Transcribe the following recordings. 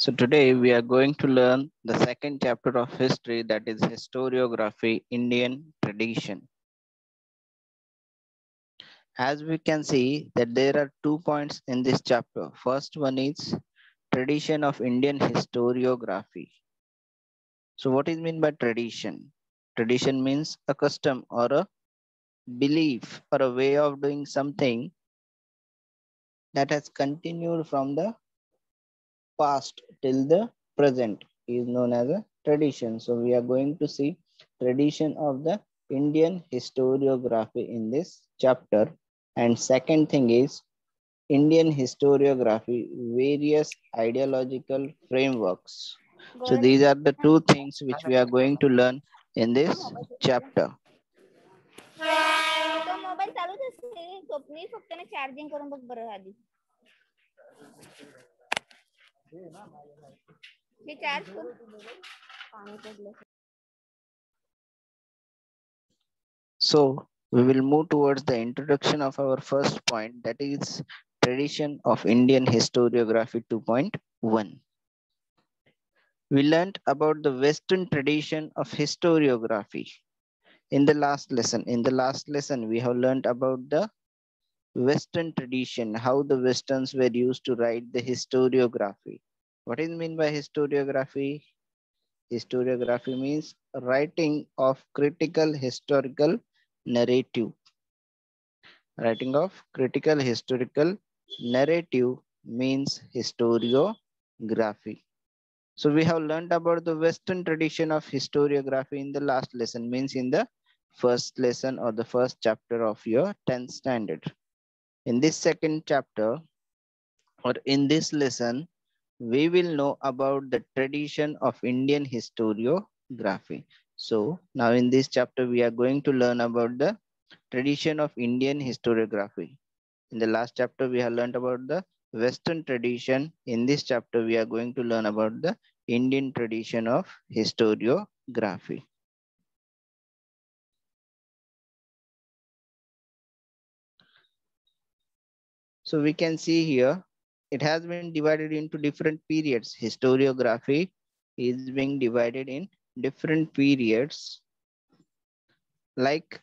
So today we are going to learn the second chapter of history, that is historiography, Indian tradition. As we can see that there are 2 points in this chapter. First one is tradition of Indian historiography. So what is meant by tradition? Tradition means a custom or a belief or a way of doing something that has continued from the past till the present is known as a tradition. So we are going to see tradition of the Indian historiography in this chapter. And second thing is Indian historiography, various ideological frameworks. So these are the two things which we are going to learn in this chapter. तो mobile चालूच असेल मी फक्त ना charging करून बघ बरं आधी हे charge करून पाणी पडलं So we will move towards the introduction of our first point, that is tradition of Indian historiography 2.1. We learned about the Western tradition of historiography in the last lesson. In the last lesson, we have learned about the Western tradition, how the Westerns were used to write the historiography. What is mean by historiography? Historiography means writing of critical historical narrative. Writing of critical historical narrative means historiography. So we have learned about the Western tradition of historiography in the last lesson, means in the first lesson or the first chapter of your 10th standard. In this second chapter or in this lesson, we will know about the tradition of Indian historiography. So now in this chapter, we are going to learn about the tradition of Indian historiography. In the last chapter, we have learned about the Western tradition. In this chapter, we are going to learn about the Indian tradition of historiography. So we can see here, it has been divided into different periods. Historiography is being divided in different periods, like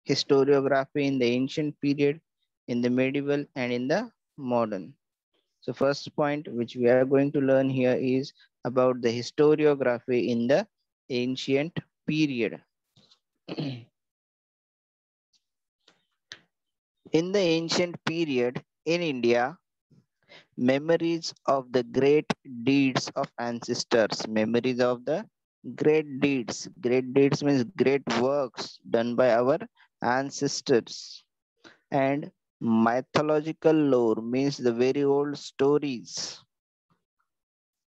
historiography in the ancient period, in the medieval, and in the modern. So first point which we are going to learn here is about the historiography in the ancient period. In the ancient period in India, memories of the great deeds of ancestors, memories of the great deeds. Great deeds means great works done by our ancestors. And mythological lore means the very old stories.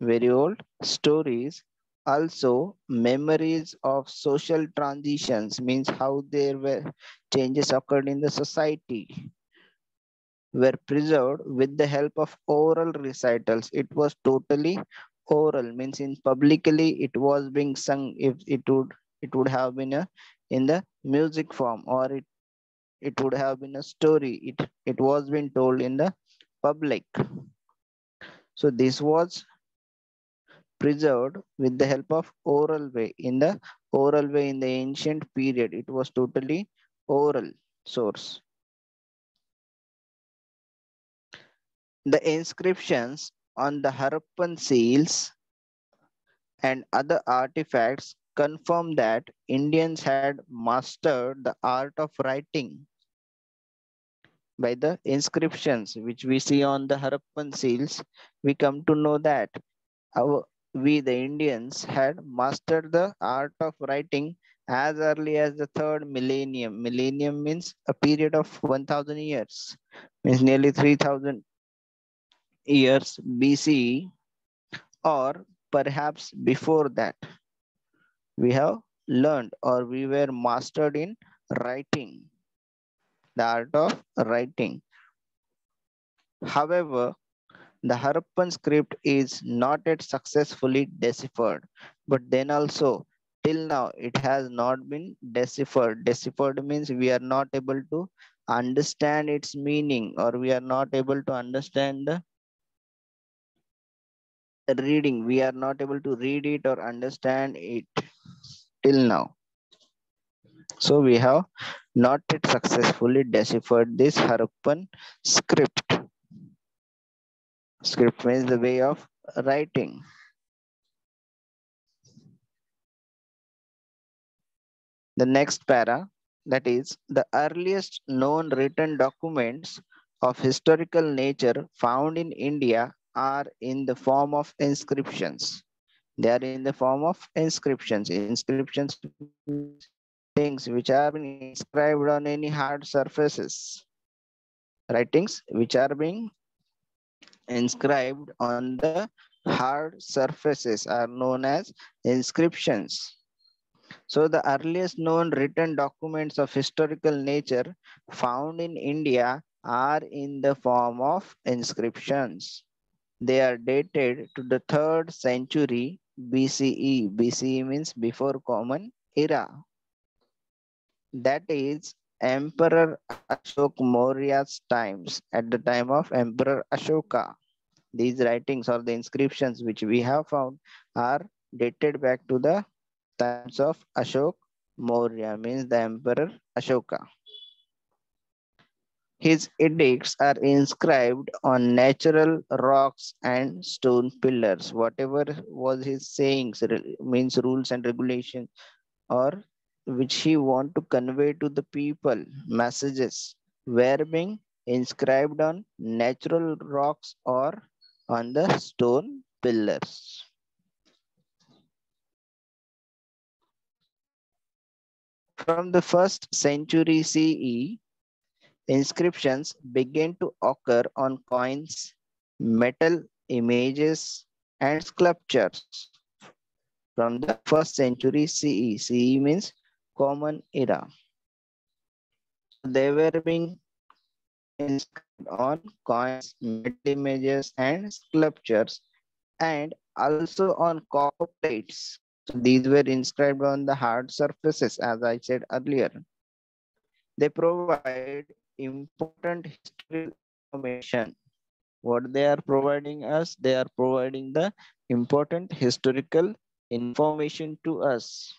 Very old stories. Also, memories of social transitions means how there were changes occurred in the society were preserved with the help of oral recitals. It was totally oral, means in publicly it was being sung. If it would have been in the music form, or it would have been a story. It was being told in the public. So this was preserved with the help of oral way. In the oral way in the ancient period, it was totally oral source. The inscriptions on the Harappan seals and other artifacts confirm that Indians had mastered the art of writing. By the inscriptions which we see on the Harappan seals, we come to know that we the Indians had mastered the art of writing as early as the third millennium. Millennium means a period of 1000 years, means nearly 3000 years BCE, or perhaps before that. We have learned or we were mastered in writing, the art of writing. However, the Harappan script is not yet successfully deciphered, but then also till now it has not been deciphered. Deciphered means we are not able to understand its meaning, or we are not able to understand the reading. We are not able to read it or understand it till now. So we have not yet successfully deciphered this Harappan script. Script means the way of writing. The next para, that is the earliest known written documents of historical nature found in India are in the form of inscriptions. They are in the form of inscriptions. Inscriptions means things which are being inscribed on any hard surfaces. Writings which are being inscribed on the hard surfaces are known as inscriptions. So the earliest known written documents of historical nature found in India are in the form of inscriptions. They are dated to the 3rd century BCE. BCE means before Common Era. That is Emperor Ashok Maurya's times, at the time of Emperor Ashoka. These writings or the inscriptions which we have found are dated back to the times of Ashok Maurya, means the Emperor Ashoka. His edicts are inscribed on natural rocks and stone pillars. Whatever was his sayings, means rules and regulations, or which he want to convey to the people, messages, were being inscribed on natural rocks or on the stone pillars. From the 1st century CE, inscriptions began to occur on coins, metal images, and sculptures from the 1st century CE. CE means Common Era. They were being inscribed on coins, metal images, and sculptures, and also on copper plates. So these were inscribed on the hard surfaces, as I said earlier. They provide important historical information. What they are providing us, they are providing the important historical information to us.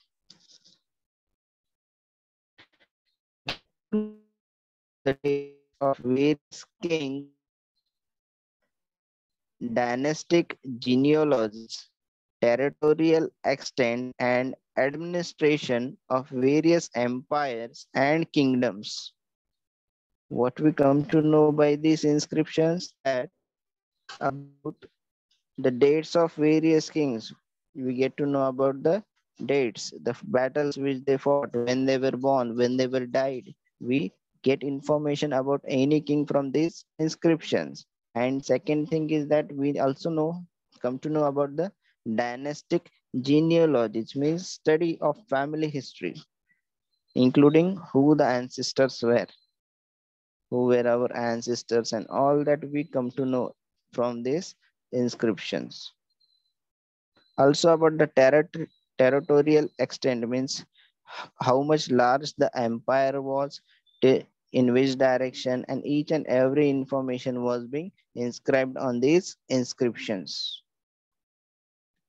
The dates of various kings, dynastic genealogies, territorial extent, and administration of various empires and kingdoms. What we come to know by these inscriptions, that about the dates of various kings. We get to know about the dates, the battles which they fought, when they were born, when they were died. We get information about any king from these inscriptions. And second thing is that we also come to know about the dynastic genealogy, which means study of family history, including who the ancestors were, who were our ancestors, and all that we come to know from these inscriptions. Also about the territorial extent, means how much large the empire was, in which direction, and each and every information was being inscribed on these inscriptions.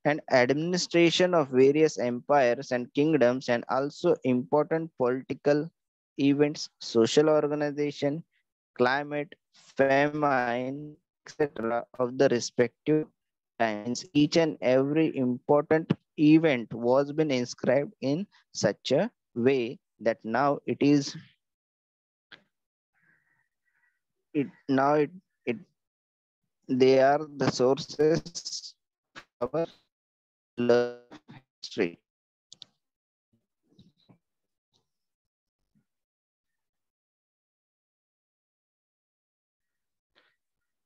And administration of various empires and kingdoms, and also important political events, social organization, climate, famine, etc. of the respective times. Each and every important event was been inscribed in such a way that now it they are the sources of our learning of history.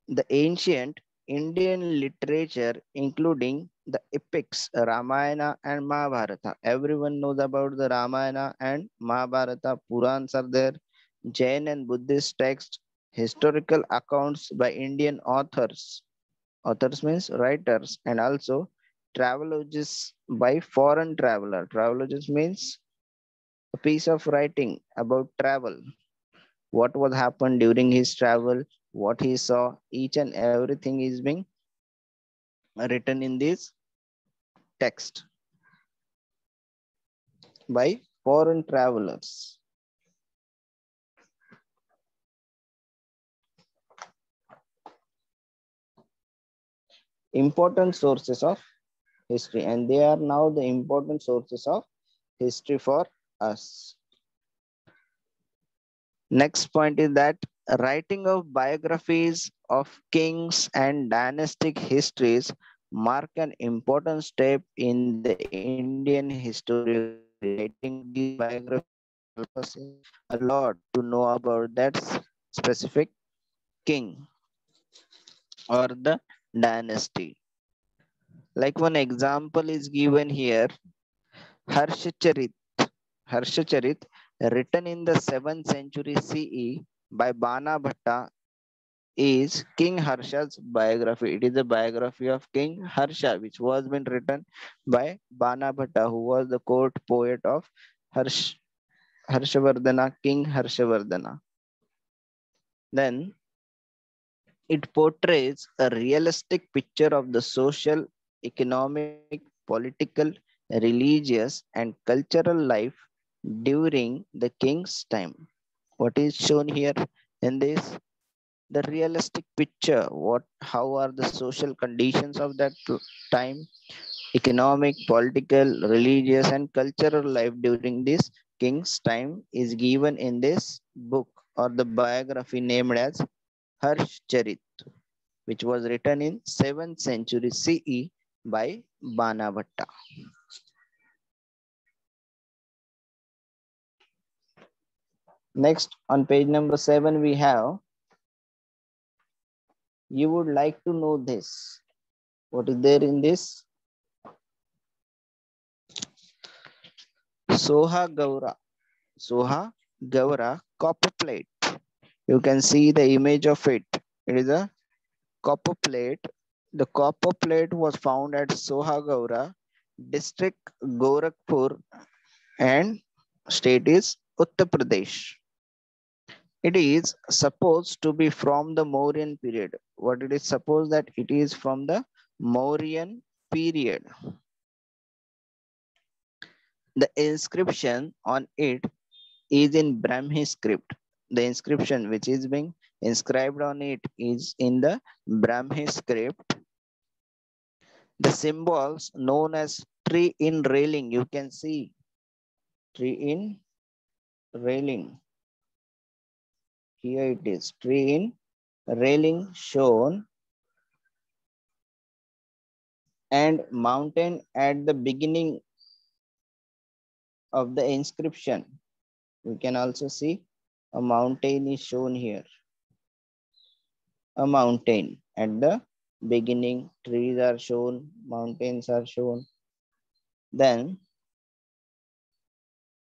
The ancient Indian literature, including the epics Ramayana and Mahabharata. Everyone knows about the Ramayana and Mahabharata. Purans are there. Jain and Buddhist texts, historical accounts by Indian authors. Authors means writers, and also travelogies by foreign traveler. Travelogies means a piece of writing about travel, what was happened during his travel, what he saw, each and everything is being written in this text by foreign travelers. Important sources of history, and they are now the important sources of history for us. Next point is that writing of biographies of kings and dynastic histories mark an important step in the Indian historiography. Writing of these biographies help us a lot to know about that specific king or the dynasty. Like one example is given here, Harshacharit. Harshacharit, written in the 7th century CE by Bana Bhatta, is King Harsha's biography. It is a biography of King Harsha, which was been written by Bana Bhatta, who was the court poet of Harshavardhana, King Harshavardhana. Then it portrays a realistic picture of the social, economic, political, religious, and cultural life during the king's time. What is shown here in this? The realistic picture. How are the social conditions of that time? Economic, political, religious, and cultural life during this king's time is given in this book or the biography named as Harshcharit, which was written in 7th century CE by Banabhatta. Next, on page number 7, we have, you would like to know this. What is there in this? Soha Gaura. Soha Gaura copper plate. You can see the image of it. It is a copper plate. The copper plate was found at Soha Gaura, district Gorakhpur, and state is Uttar Pradesh. It is supposed to be from the Mauryan period. What it is supposed that it is from the Mauryan period. The inscription on it is in Brahmi script. The inscription which is being inscribed on it is in the Brahmi script. The symbols known as tree in railing, you can see tree in railing. Here it is, tree in railing shown, and mountain at the beginning of the inscription. We can also see a mountain is shown here. A mountain at the beginning, trees are shown, mountains are shown. Then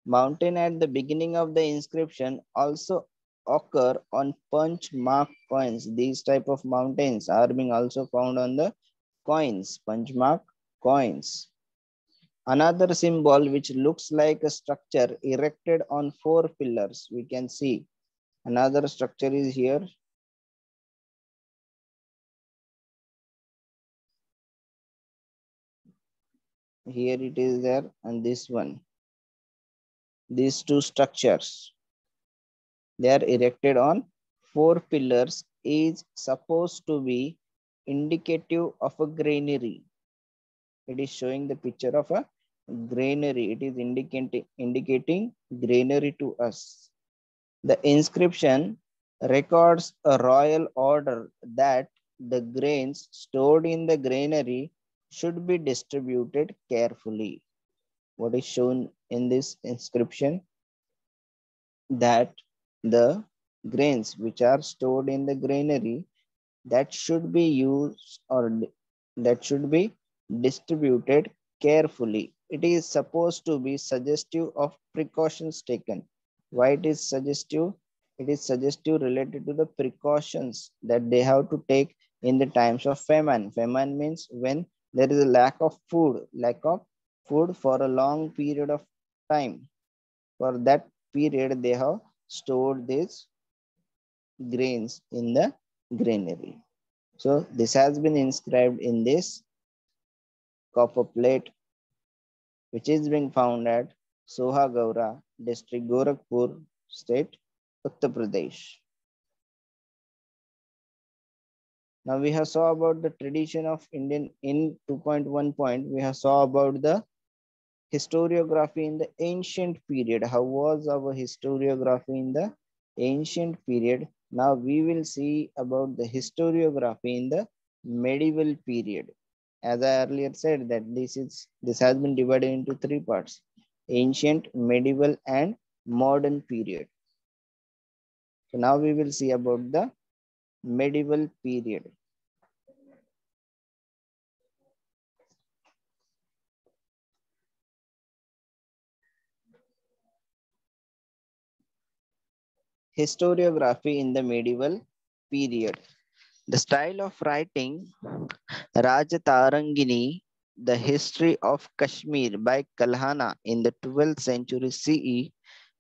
mountain at the beginning of the inscription also occur on punch mark coins. These type of mountains are being also found on the coins, punch mark coins. Another symbol which looks like a structure erected on 4 pillars. We can see another structure is here. Here it is there, and this one. These two structures, they are erected on 4 pillars, is supposed to be indicative of a granary. It is showing the picture of a granary. It is indicating granary to us. The inscription records a royal order that the grains stored in the granary should be distributed carefully. What is shown in this inscription? That the grains which are stored in the granary, that should be used or that should be distributed carefully. It is supposed to be suggestive of precautions taken. Why it is suggestive? It is suggestive related to the precautions that they have to take in the times of famine. Famine means when there is a lack of food for a long period of time. For that period, they have stored these grains in the granary. So this has been inscribed in this copper plate, which is being found at Sohagaura district, Gorakhpur state, Uttar Pradesh. Now we have saw about the tradition of Indian in 2.1 point. We have saw about the historiography in the ancient period. How was our historiography in the ancient period? Now we will see about the historiography in the medieval period. As I earlier said that this has been divided into three parts: ancient, medieval, and modern period. So now we will see about the medieval period. Historiography in the medieval period. The style of writing Rajatarangini, the history of Kashmir by Kalhana in the 12th century CE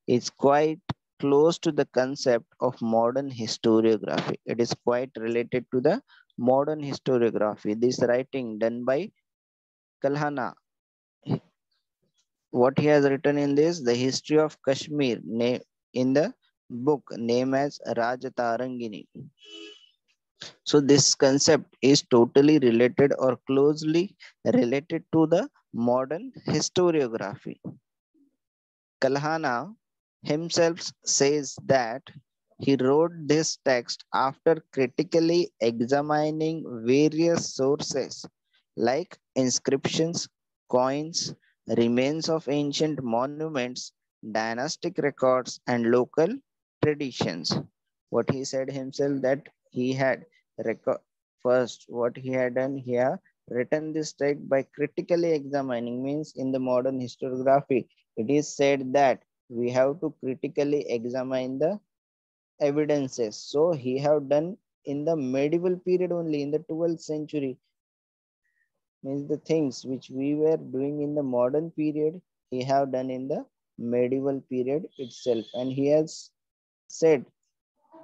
is quite close to the concept of modern historiography. It is quite related to the modern historiography. This writing done by Kalhana, what he has written in this, the history of Kashmir, in the book named as Rajatarangini. So this concept is totally related or closely related to the modern historiography. Kalhana himself says that he wrote this text after critically examining various sources like inscriptions, coins, remains of ancient monuments, dynastic records, and local traditions. What he said himself that he had first, what he had done here, written this text by critically examining, means in the modern historiography, it is said that we have to critically examine the evidences. So he have done in the medieval period only, in the 12th century, means the things which we were doing in the modern period, he have done in the medieval period itself. And he has said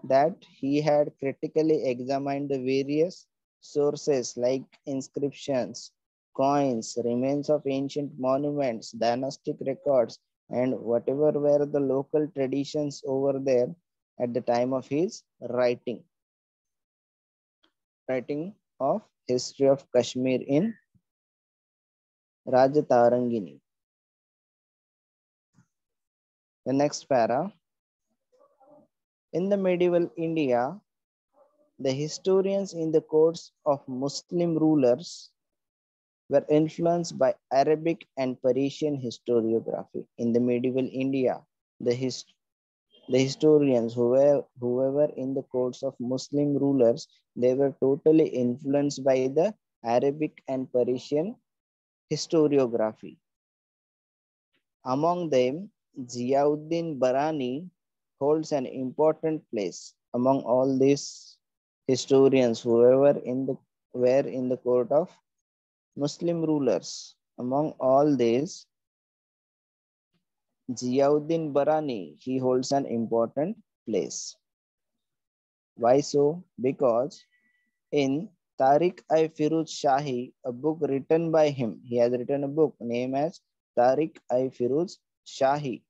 that he had critically examined the various sources like inscriptions, coins, remains of ancient monuments, dynastic records, and whatever were the local traditions over there at the time of his writing of history of Kashmir in Rajatarangini. The next para. In the medieval India, the historians in the courts of Muslim rulers were influenced by Arabic and Persian historiography. In the medieval India, the historians whoever in the courts of Muslim rulers, they were totally influenced by the Arabic and Persian historiography. Among them, Ziauddin Barani holds an important place among all these historians whoever were in the court of Muslim rulers. Among all these, Ziauddin Barani, he holds an important place. Why so? Because in Tariq-i-Firuz Shahi, a book written by him, he has written a book named as Tariq-i-Firuz Shahi.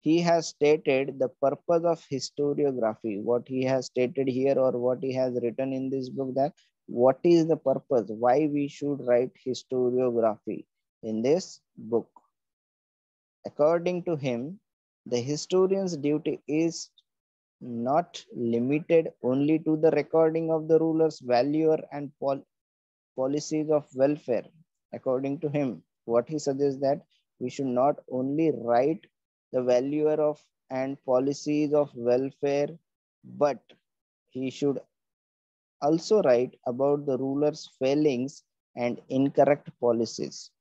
He has stated the purpose of historiography. What he has stated here, or what he has written in this book, that what is the purpose, why we should write historiography in this book. According to him, the historian's duty is not limited only to the recording of the ruler's value and policies of welfare. According to him, what he suggests that we should not only write the valuer of and policies of welfare, but he should also write about the ruler's failings and incorrect policies.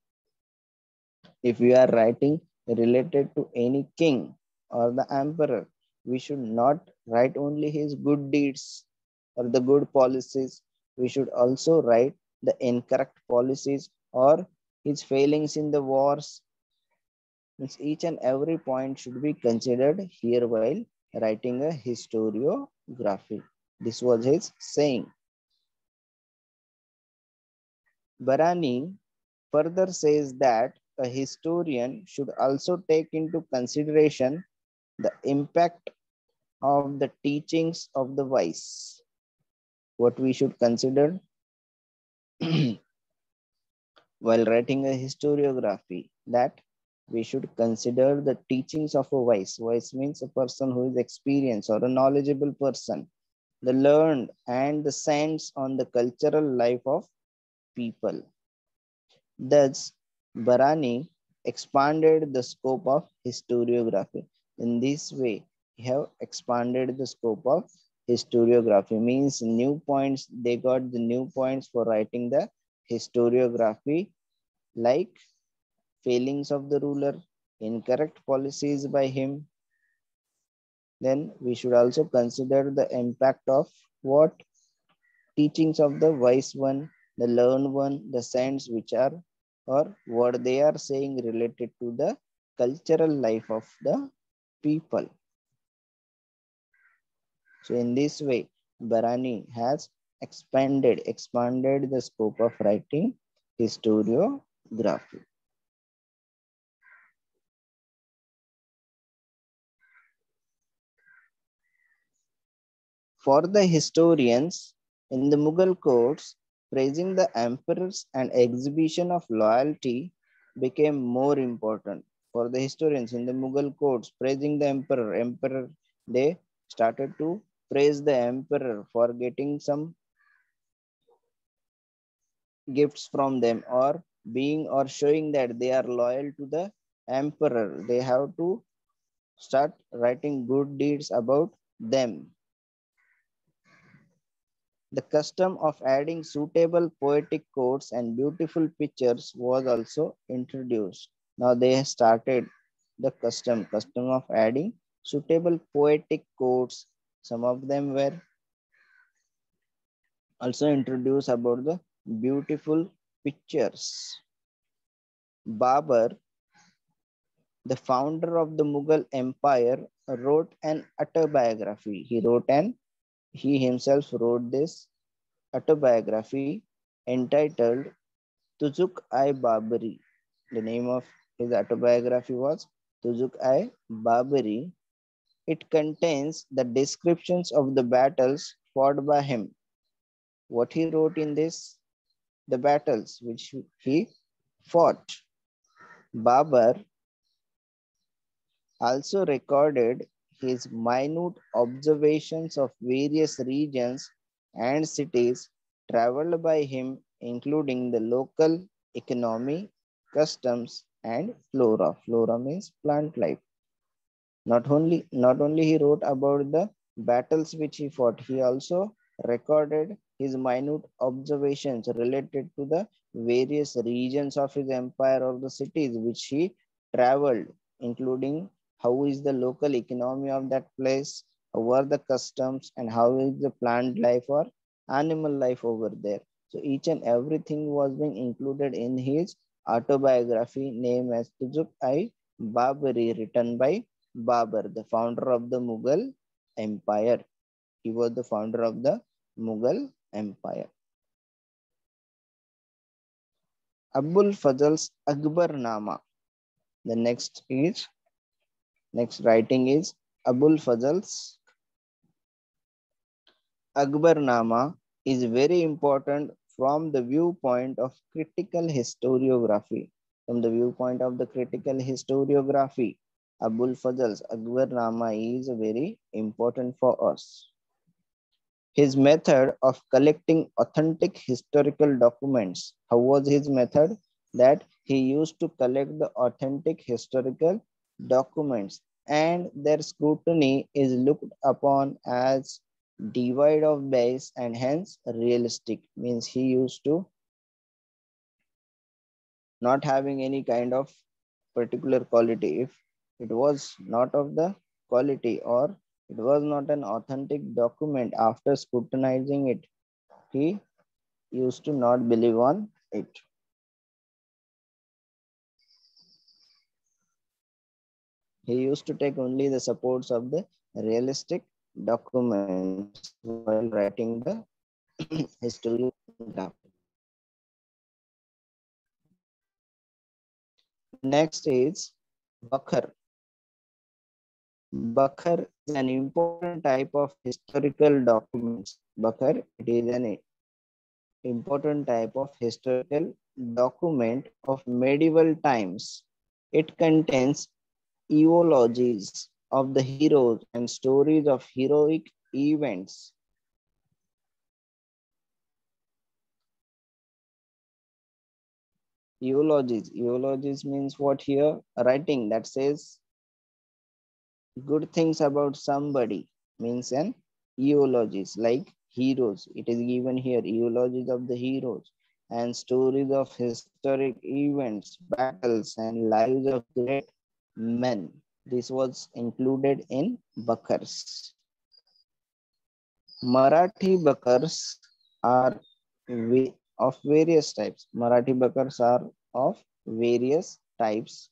If we are writing related to any king or the emperor, we should not write only his good deeds or the good policies. We should also write the incorrect policies or his failings in the wars. Each and every point should be considered here while writing a historiography. This was his saying. Barani further says that a historian should also take into consideration the impact of the teachings of the wise. What we should consider while writing a historiography, that we should consider the teachings of a wise. Wise means a person who is experienced or a knowledgeable person, the learned and the sense on the cultural life of people. Thus, Barani expanded the scope of historiography. In this way, he have expanded the scope of historiography, means new points, they got the new points for writing the historiography, like failings of the ruler, incorrect policies by him. Then we should also consider the impact of what teachings of the wise one, the learned one, the saints which are or what they are saying related to the cultural life of the people. So in this way, Barani has expanded the scope of writing historiography. For the historians in the Mughal courts, praising the emperors and exhibition of loyalty became more important. For the historians in the Mughal courts, praising the emperor, they started to praise the emperor for getting some gifts from them or being or showing that they are loyal to the emperor. They have to start writing good deeds about them. The custom of adding suitable poetic quotes and beautiful pictures was also introduced. Now they started the custom of adding suitable poetic quotes. Some of them were also introduced about the beautiful pictures. Babur, the founder of the Mughal Empire, wrote an autobiography. He himself wrote this autobiography entitled Tuzuk-i-Babari. The name of his autobiography was Tuzuk-i-Babari. It contains the descriptions of the battles fought by him. What he wrote in this? The battles which he fought. Babur also recorded his minute observations of various regions and cities traveled by him, including the local economy, customs, and flora. Flora means plant life. Not only he wrote about the battles which he fought, he also recorded his minute observations related to the various regions of his empire or the cities which he traveled, including how is the local economy of that place, how are the customs, and how is the plant life or animal life over there. So each and everything was being included in his autobiography named as Tuzuk-i-Babari, written by Babur, the founder of the Mughal Empire. He was the founder of the Mughal Empire. Abul Fazl's Akbarnama. The next writing is Abul Fazl's Akbarnama is very important from the viewpoint of critical historiography. From the viewpoint of the critical historiography, Abul Fazl's Akbarnama is very important for us. His method of collecting authentic historical documents. How was his method? That he used to collect the authentic historical documents, and their scrutiny is looked upon as devoid of bias and hence realistic. Means he used to not having any kind of particular quality. If it was not of the quality or it was not an authentic document, after scrutinizing it, he used to not believe on it. He used to take only the supports of the realistic documents while writing the historiography. Next is Bakhar. Bakhar is an important type of historical documents. Bakhar, it is an important type of historical document of medieval times. It contains eulogies of the heroes and stories of heroic events. Eulogies means what here? Writing that says good things about somebody means an eulogies, like heroes. It is given here eulogies of the heroes and stories of historic events, battles, and lives of great men. This was included in Bakars. Marathi Bakars are of various types. Marathi Bakars are of various types.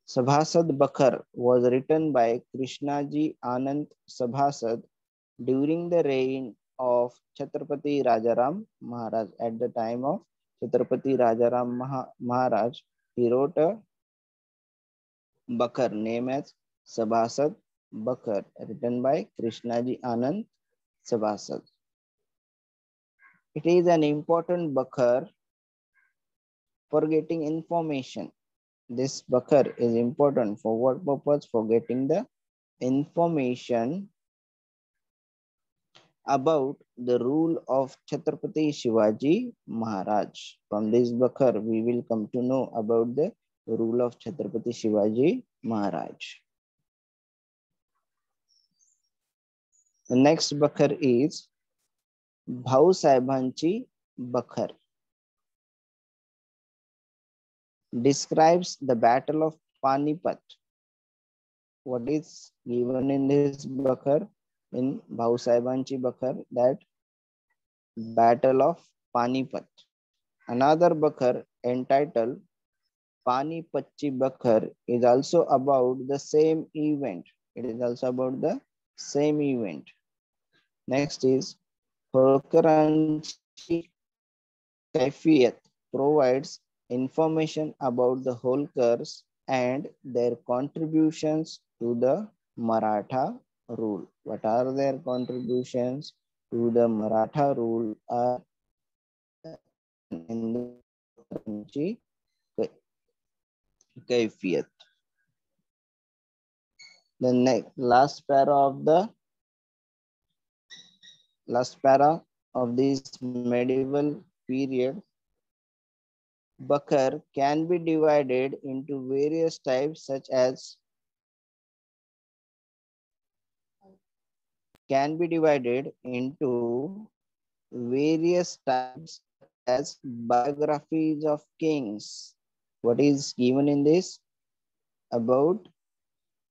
Sabhasad Bakar was written by Krishnaji Anand Sabhasad during the reign of Chhatrapati Rajaram Maharaj. At the time of Chhatrapati Rajaram Maharaj, he wrote a Bakar named as Sabhasad Bakar, written by Krishnaji Anand Sabhasad. It is an important Bakar for getting information. This Bakar is important for what purpose? For getting the information about the rule of Chhatrapati Shivaji Maharaj. From this Bakar, we will come to know about the rule of Chhatrapati Shivaji Maharaj. The next Bakar is Bhau Sahibanchi Bakar. Describes the Battle of Panipat. What is given in this Bakar? In Bhau Sahibanchi Bakar, that Battle of Panipat. Another Bakar entitled Panipatchi Bakar is also about the same event. It is also about the same event. Next is Holkaranchi Kaifiyat provides information about the Holkars and their contributions to the Maratha rule. What are their contributions to the Maratha rule are in the Holkaranchi Kaifiyat. The next last para of this medieval period, Bakar can be divided into various types such as biographies of kings. What is given in this? About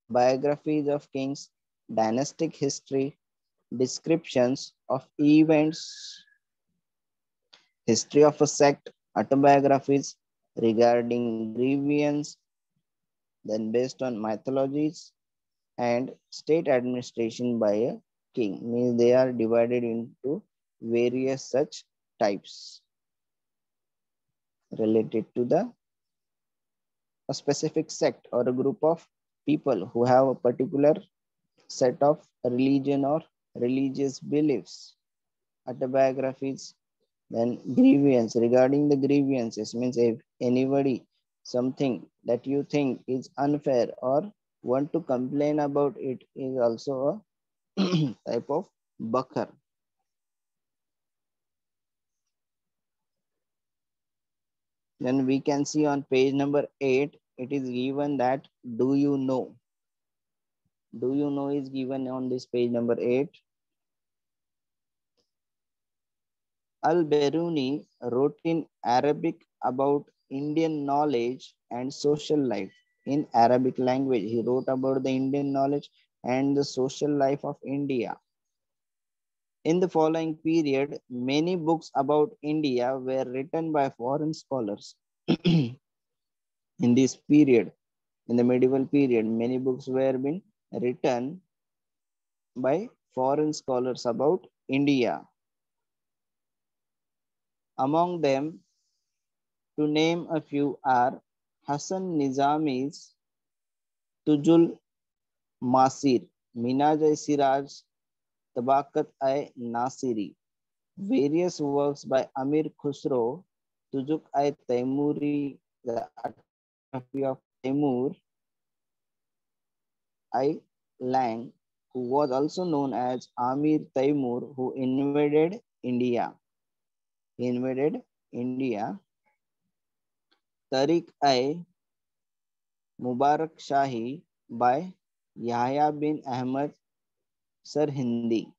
biographies of kings, dynastic history, descriptions of events, history of a sect, autobiographies regarding grievance, then based on mythologies, and state administration by a king. Means they are divided into various such types related to a specific sect or a group of people who have a particular set of religion or religious beliefs. Autobiographies, then grievance. Regarding the grievances means if anybody something that you think is unfair or want to complain about it is also a type of Bakar. Then we can see on page number 8, it is given that do you know? Do you know is given on this page number 8. Al-Biruni wrote in Arabic about Indian knowledge and social life. In Arabic language, he wrote about the Indian knowledge and the social life of India. In the following period, many books about India were written by foreign scholars. In this period, in the medieval period, many books were being written by foreign scholars about India. Among them, to name a few, are Hassan Nizami's Tujul Masir, Minaj Siraj, Tabakat-i-Nasiri. Various works by Amir Khusro, Tujuk-i-Taimuri, the autobiography of Taimur I Lang, who was also known as Amir Taimur, who invaded India. He invaded India. Tariq-i Mubarak Shahi by Yahya bin Ahmad Sarhindi.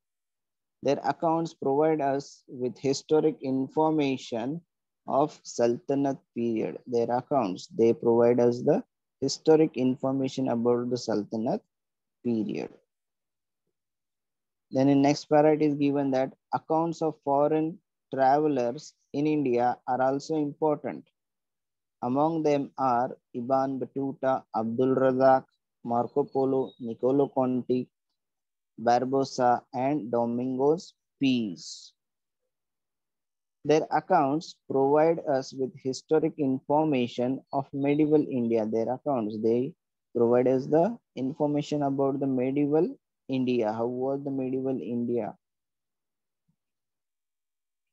Their accounts provide us with historic information of Sultanate period. Their accounts, they provide us the historic information about the Sultanate period. Then in next para it is given that accounts of foreign travelers in India are also important. Among them are Ibn Battuta, Abdul Razak, Marco Polo, Niccolo Conti, Barbosa, and Domingos Peace. Their accounts provide us with historic information of medieval India. Their accounts, they provide us the information about the medieval India. How was the medieval India?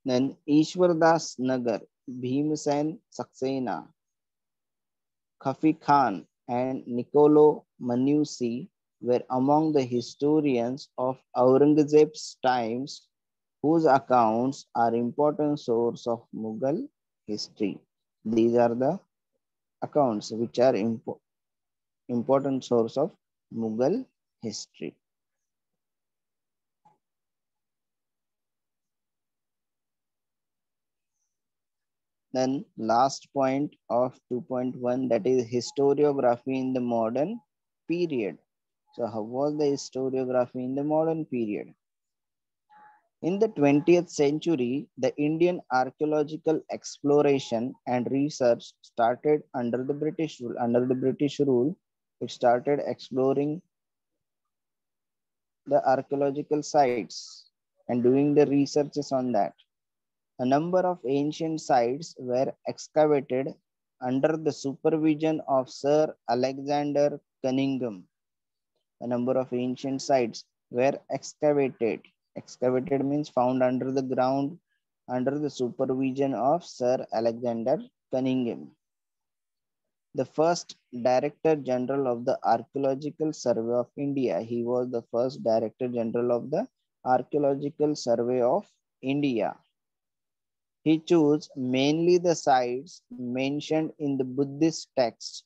Then Ishwardas Nagar, Bhimsen Saxena, Khafi Khan, and Niccolo Manusi were among the historians of Aurangzeb's times whose accounts are important source of Mughal history. These are the accounts which are important source of Mughal history. Then last point of 2.1, that is historiography in the modern period. So how was the historiography in the modern period? In the 20th century, the Indian archaeological exploration and research started under the British rule. Under the British rule, it started exploring the archaeological sites and doing the researches on that. A number of ancient sites were excavated under the supervision of Sir Alexander Cunningham. A number of ancient sites were excavated. Excavated means found under the ground under the supervision of Sir Alexander Cunningham. The first Director General of the Archaeological Survey of India. He was the first Director General of the Archaeological Survey of India. He chose mainly the sites mentioned in the Buddhist texts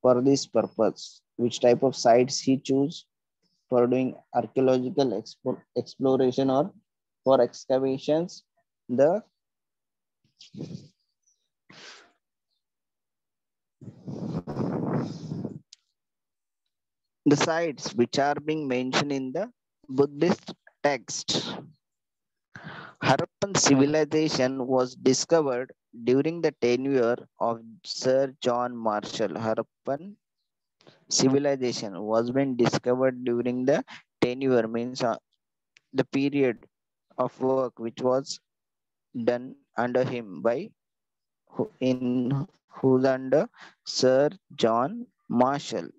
for this purpose. Which type of sites he chose for doing archaeological exploration or for excavations? The sites which are being mentioned in the Buddhist text. Harappan civilization was discovered during the tenure of Sir John Marshall. Harappan civilization was been discovered during the tenure means the period of work which was done under him by who's under Sir John Marshall.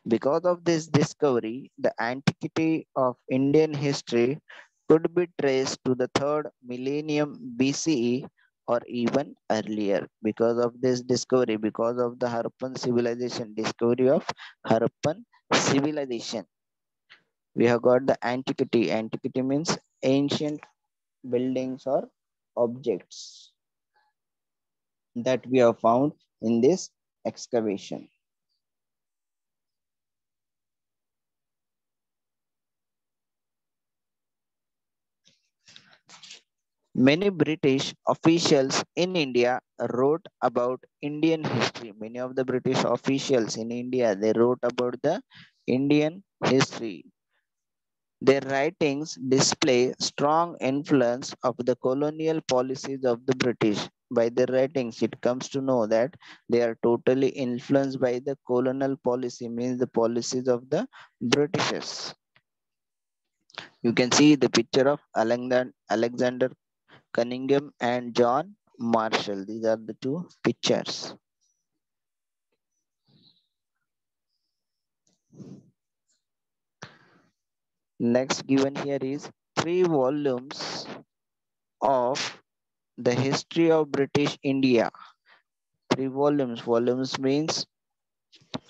Because of this discovery, the antiquity of Indian history could be traced to the third millennium BCE or even earlier. Because of this discovery, because of the Harappan civilization, discovery of Harappan civilization, we have got the antiquity. Antiquity means ancient buildings or objects that we have found in this excavation. Many British officials in India wrote about Indian history. Many of the British officials in India, they wrote about the Indian history. Their writings display strong influence of the colonial policies of the British. By their writings, it comes to know that they are totally influenced by the colonial policy, means the policies of the Britishers. You can see the picture of Alexander Cunningham and John Marshall. These are the two pictures. Next given here is 3 volumes of the history of British India. 3 volumes. Volumes means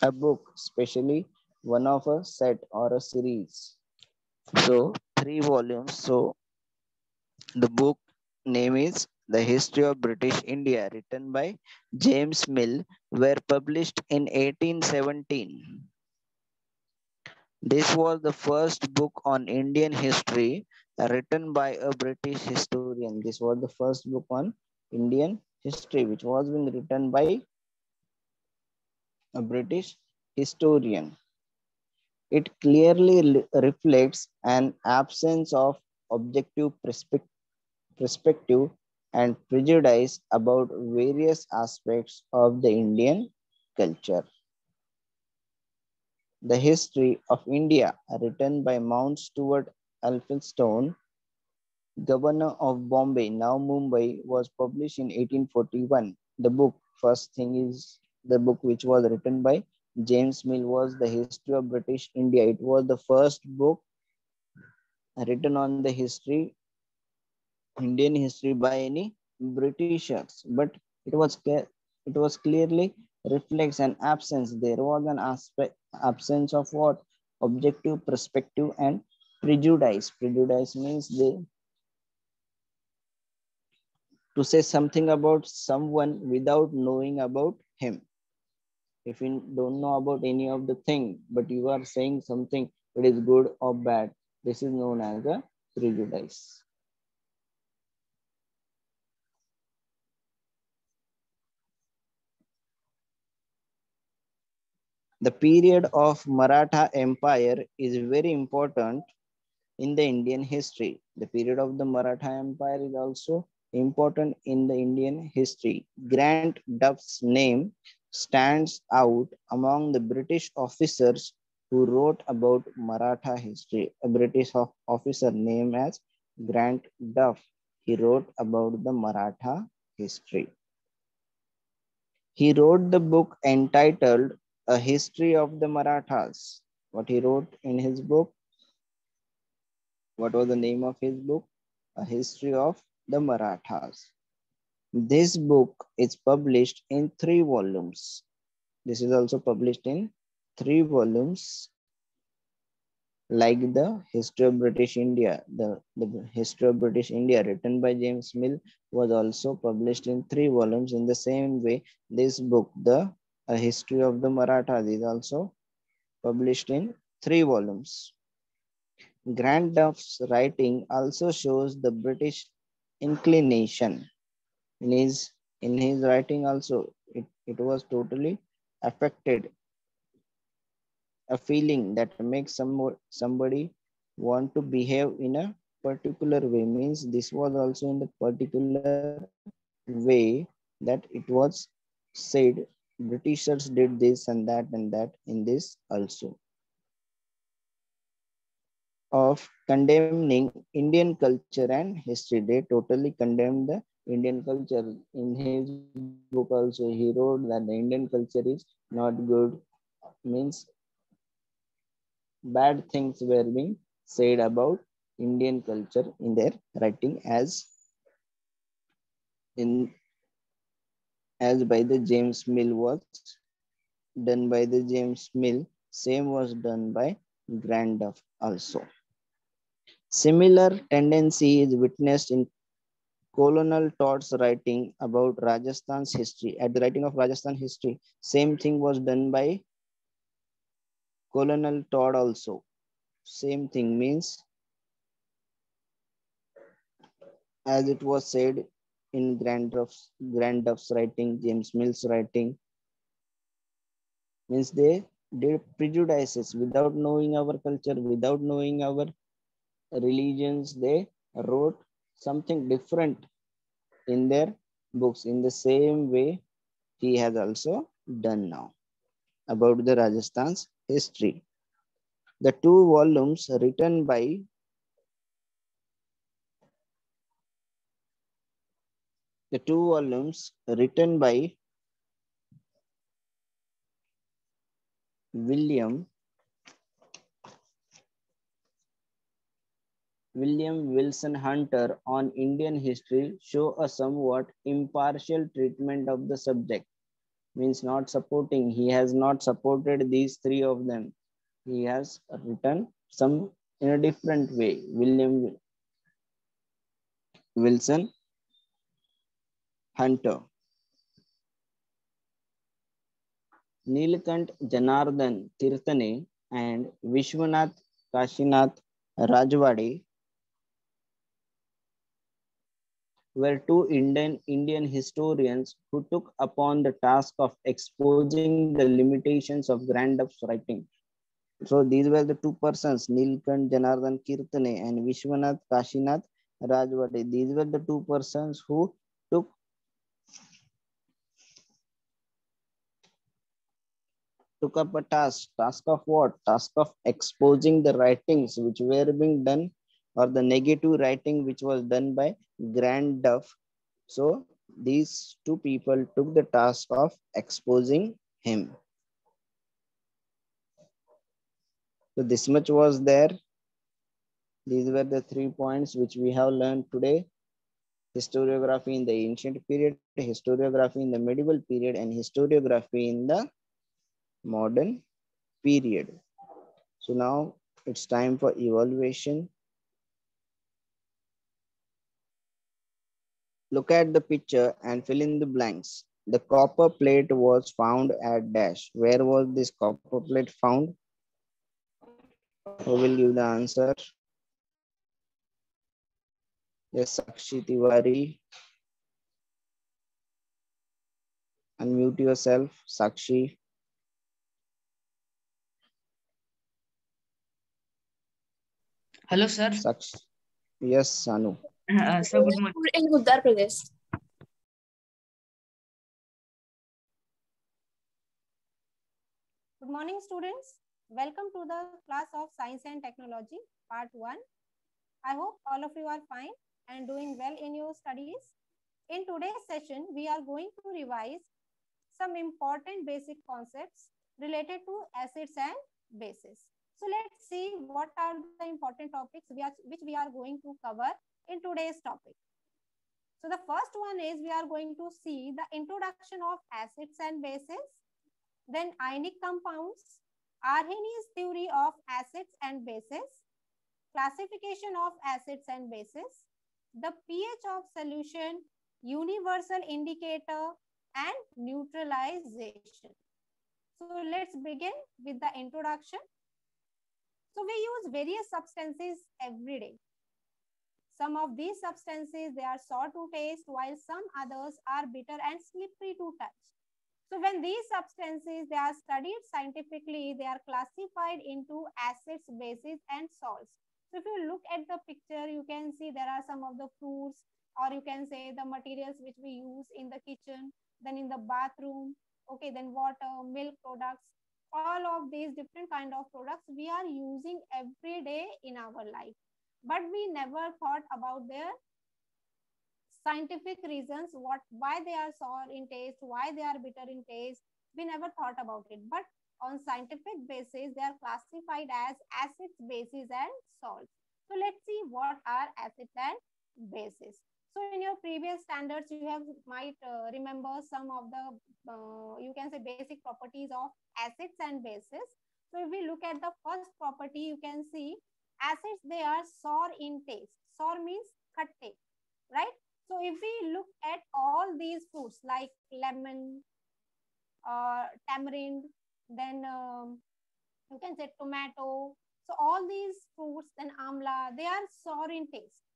a book, especially one of a set or a series. So 3 volumes. So the book name is The History of British India, written by James Mill, were published in 1817. This was the first book on Indian history written by a British historian. This was the first book on Indian history which was being written by a British historian. It clearly reflects an absence of objective perspective and prejudice about various aspects of the Indian culture. The History of India, written by Mount Stuart Elphinstone, Governor of Bombay, now Mumbai, was published in 1841. The book, first thing is the book which was written by James Mill was The History of British India. It was the first book written on the history, Indian history by any Britishers, but it was clearly reflects an absence. There was an absence of what? Objective perspective and prejudice. Prejudice means they to say something about someone without knowing about him. If you don't know about any of the thing, but you are saying something that is good or bad, this is known as a prejudice. The period of Maratha Empire is very important in the Indian history. The period of the Maratha Empire is also important in the Indian history. Grant Duff's name stands out among the British officers who wrote about Maratha history. A British officer named as Grant Duff. He wrote about the Maratha history. He wrote the book entitled A History of the Marathas. What he wrote in his book? What was the name of his book? A History of the Marathas. This book is published in 3 volumes. This is also published in 3 volumes, like the History of British India. The History of British India, written by James Mill, was also published in 3 volumes. In the same way, this book, the A History of the Marathas, is also published in 3 volumes. Grant Duff's writing also shows the British inclination. In his writing also, it was totally affected. A feeling that makes somebody want to behave in a particular way, means this was also in the particular way that it was said Britishers did this and that in this also. Of condemning Indian culture and history. They totally condemned the Indian culture. In his book also, he wrote that the Indian culture is not good, means bad things were being said about Indian culture in their writing in as by the James Mill was done by the James Mill. Same was done by Grant Duff also. Similar tendency is witnessed in Colonel Todd's writing about Rajasthan's history. At the writing of Rajasthan history, same thing was done by Colonel Todd also. Same thing means, as it was said in Grant Duff's writing, James Mill's writing, means they did prejudices without knowing our culture, without knowing our religions. They wrote something different in their books. In the same way, he has also done now about the Rajasthan's history. The 2 volumes written by William William Wilson Hunter on Indian history show a somewhat impartial treatment of the subject. Means not supporting. He has not supported these three of them. He has written some in a different way. William Wilson Hunter. Nilkant Janardhan Tirthane and Vishwanath Kashinath Rajwade were two Indian historians who took upon the task of exposing the limitations of Grandup's writing. So these were the two persons, Nilkant Janardhan Kirtane and Vishwanath Kashinath Rajwade. These were the two persons who took up a task of what? Task of exposing the writings which were being done, or the negative writing which was done by Grand Duff. So these two people took the task of exposing him. So this much was there. These were the 3 points which we have learned today. Historiography in the ancient period, historiography in the medieval period, and historiography in the modern period. So now it's time for evaluation. Look at the picture and fill in the blanks. The copper plate was found at dash. Where was this copper plate found? Who will give the answer? Yes, Sakshi Tiwari. Unmute yourself, Sakshi. Hello, sir. Sakshi. Yes, Sanu. Sir, good morning. In Uttar Pradesh. Good morning, students. Welcome to the class of Science and Technology, Part 1. I hope all of you are fine and doing well in your studies. In today's session, we are going to revise some important basic concepts related to acids and bases. So let's see what are the important topics which we are going to cover in today's topic. So the first one is we are going to see the introduction of acids and bases, then ionic compounds, Arrhenius theory of acids and bases, classification of acids and bases, the pH of solution, universal indicator, and neutralization. So let's begin with the introduction. So we use various substances every day. Some of these substances, they are sour to taste, while some others are bitter and slippery to touch. So when these substances, they are studied scientifically, they are classified into acids, bases, and salts. So if you look at the picture, you can see there are some of the fruits, or you can say the materials which we use in the kitchen, then in the bathroom, okay, then water, milk products, all of these different kind of products we are using every day in our life. But we never thought about their scientific reasons, why they are sour in taste, why they are bitter in taste. We never thought about it. But on scientific basis, they are classified as acids, bases, and salts. So let's see what are acids and bases. So in your previous standards, you have might remember some of the you can say basic properties of acids and bases. So if we look at the first property, you can see acids, they are sour in taste. Sour means khatte, right? So if we look at all these fruits like lemon, tamarind, then you can say tomato. So all these fruits, then amla, they are sour in taste.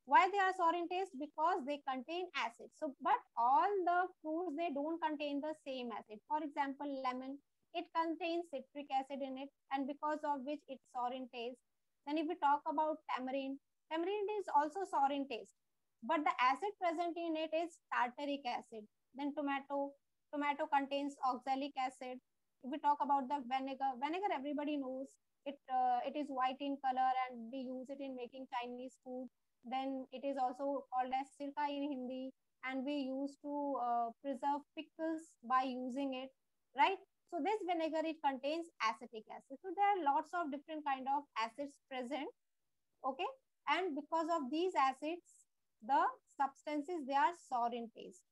Why they are sour in taste? Because they contain acid. So, but all the fruits, they don't contain the same acid. For example, lemon, it contains citric acid in it, and because of which it's sour in taste. Then if we talk about tamarind, tamarind is also sour in taste, but the acid present in it is tartaric acid. Then tomato, tomato contains oxalic acid. If we talk about the vinegar, vinegar everybody knows it is white in color and we use it in making Chinese food. Then it is also called as sirka in Hindi, and we used to preserve pickles by using it, right? So this vinegar, it contains acetic acid. So there are lots of different kind of acids present, okay? And because of these acids, the substances, they are sour in taste.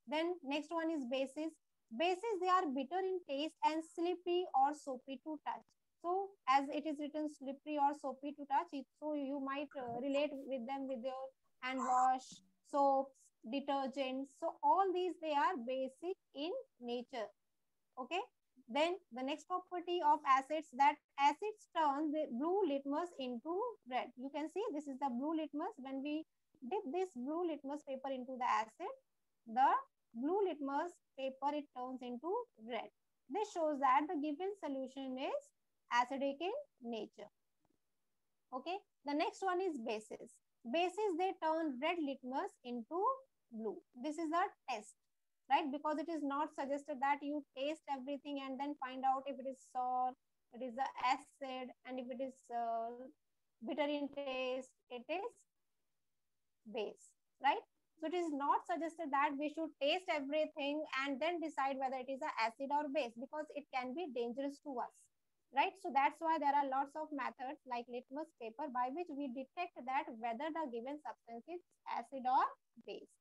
Then next one is bases. Bases, they are bitter in taste and slippery or soapy to touch. So as it is written slippery or soapy to touch, so you might relate with them with your hand wash, soaps, detergents. So all these, they are basic in nature. Okay. Then the next property of acids, that acids turn the blue litmus into red. You can see this is the blue litmus. When we dip this blue litmus paper into the acid, the blue litmus paper, it turns into red. This shows that the given solution is acidic in nature. Okay. The next one is bases. Bases, they turn red litmus into blue. This is a test, right? Because it is not suggested that you taste everything and then find out if it is sour, it is the acid, and if it is bitter in taste, it is base, right? So it is not suggested that we should taste everything and then decide whether it is an acid or base, because it can be dangerous to us, right? So that's why there are lots of methods like litmus paper by which we detect that whether the given substance is acid or base.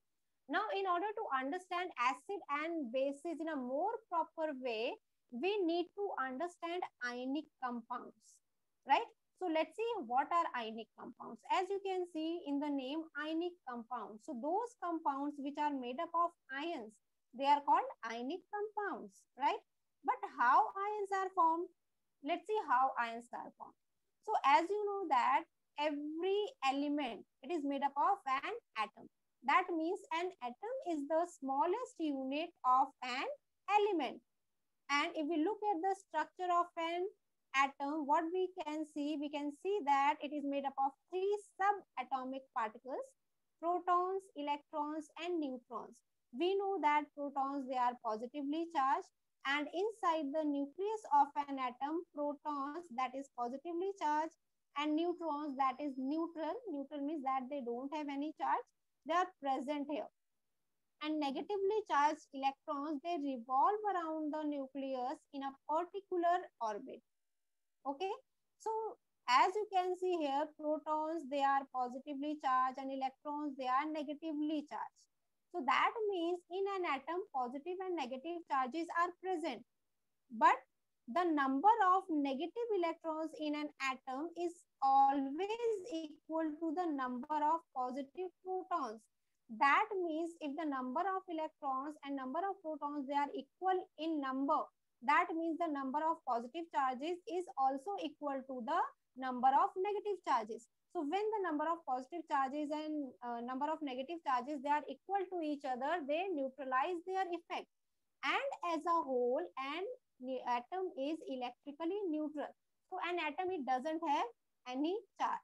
Now, in order to understand acid and bases in a more proper way, we need to understand ionic compounds, right? So let's see what are ionic compounds. As you can see in the name, ionic compounds. So those compounds which are made up of ions, they are called ionic compounds, right? But how ions are formed? Let's see how ions are formed. So as you know that every element, it is made up of an atom. That means an atom is the smallest unit of an element. And if we look at the structure of an atom, what we can see that it is made up of 3 subatomic particles: protons, electrons, and neutrons. We know that protons, they are positively charged, and inside the nucleus of an atom, protons, that is positively charged, and neutrons, that is neutral. Neutral means that they don't have any charge. They are present here. And negatively charged electrons, they revolve around the nucleus in a particular orbit. Okay. So as you can see here, protons, they are positively charged, and electrons, they are negatively charged. So that means in an atom, positive and negative charges are present. But the number of negative electrons in an atom is always equal to the number of positive protons. That means if the number of electrons and number of protons, they are equal in number, that means the number of positive charges is also equal to the number of negative charges. So when the number of positive charges and number of negative charges, they are equal to each other, they neutralize their effect. And as a whole, an atom is electrically neutral. So an atom, it doesn't have any charge,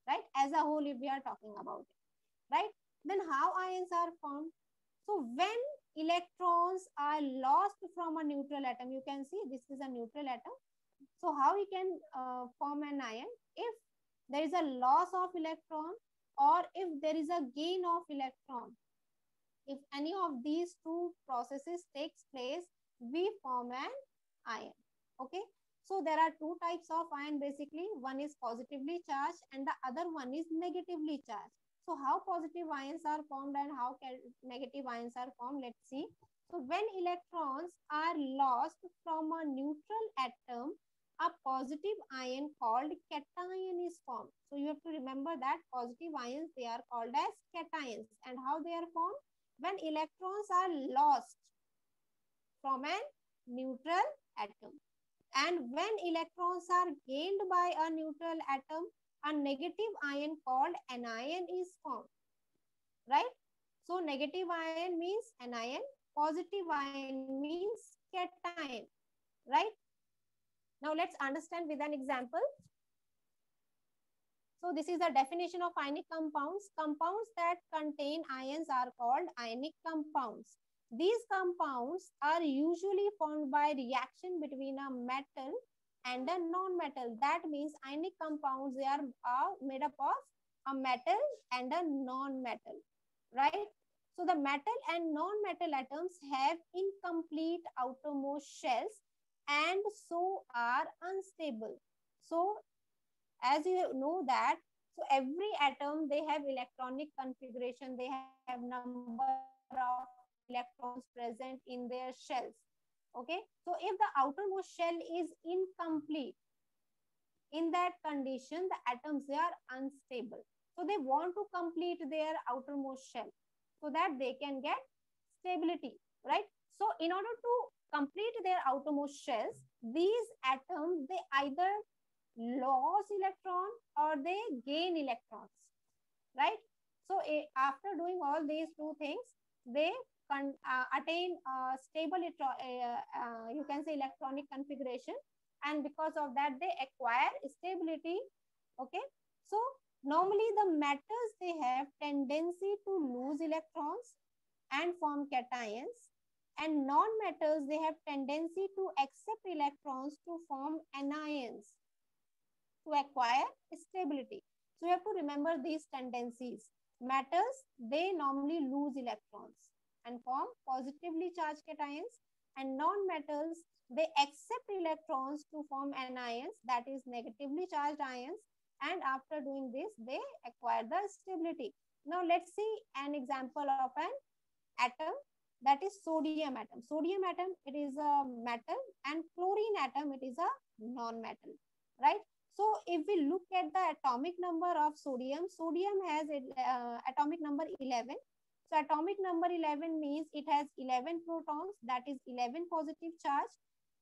right? As a whole, if we are talking about it, right? Then how ions are formed? So when electrons are lost from a neutral atom, you can see this is a neutral atom. So how we can form an ion? If there is a loss of electron, or if there is a gain of electron, if any of these two processes takes place, we form an ion. Okay. So there are two types of ion basically. One is positively charged and the other one is negatively charged. So how positive ions are formed and how negative ions are formed, let's see. So when electrons are lost from a neutral atom, a positive ion called cation is formed. So you have to remember that positive ions, they are called as cations. And how they are formed? When electrons are lost from a neutral atom. And when electrons are gained by a neutral atom, a negative ion called anion is formed, right? So negative ion means anion, positive ion means cation, right? Now let's understand with an example. So this is the definition of ionic compounds. Compounds that contain ions are called ionic compounds. These compounds are usually formed by reaction between a metal and a non-metal. That means ionic compounds, they are made up of a metal and a non-metal, right? So the metal and non-metal atoms have incomplete outermost shells and so are unstable. So as you know that So every atom, they have electronic configuration, they have number of electrons present in their shells. Okay, so if the outermost shell is incomplete, in that condition, the atoms, they are unstable. So they want to complete their outermost shell so that they can get stability, right? So in order to complete their outermost shells, these atoms, they either lose electron or they gain electrons, right? So after doing all these two things, they attain stable, you can say, electronic configuration, and because of that they acquire stability. Okay, so normally the metals, they have tendency to lose electrons and form cations, and non-metals, they have tendency to accept electrons to form anions to acquire stability. So you have to remember these tendencies. Metals, they normally lose electrons and form positively charged cations, and non-metals, they accept electrons to form anions, that is negatively charged ions, and after doing this, they acquire the stability. Now let's see an example of an atom, that is sodium atom. Sodium atom, it is a metal, and chlorine atom, it is a non-metal, right? So if we look at the atomic number of sodium, sodium has atomic number 11. So atomic number 11 means it has 11 protons, that is 11 positive charge,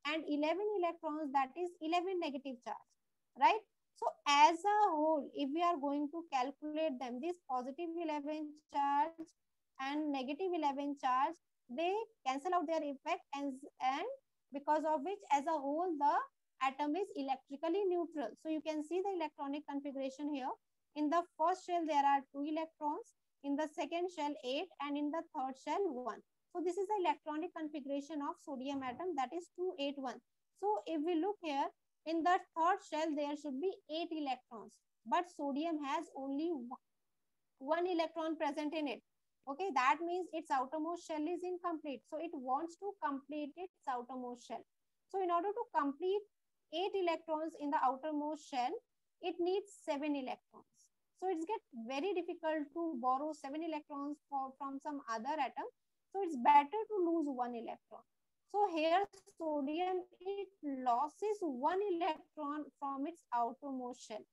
and 11 electrons, that is 11 negative charge, right? So as a whole, if we are going to calculate them, this positive 11 charge and negative 11 charge, they cancel out their effect, and because of which, as a whole, the atom is electrically neutral. So you can see the electronic configuration here. In the first shell, there are 2 electrons, in the second shell 8, and in the third shell 1. So this is the electronic configuration of sodium atom, that is 281. So if we look here, in the third shell, there should be 8 electrons, but sodium has only 1 electron present in it. Okay, that means its outermost shell is incomplete. So it wants to complete its outermost shell. So in order to complete 8 electrons in the outermost shell, it needs 7 electrons. So it's get very difficult to borrow 7 electrons from some other atom. So it's better to lose 1 electron. So here sodium, it loses 1 electron from its outermost shell.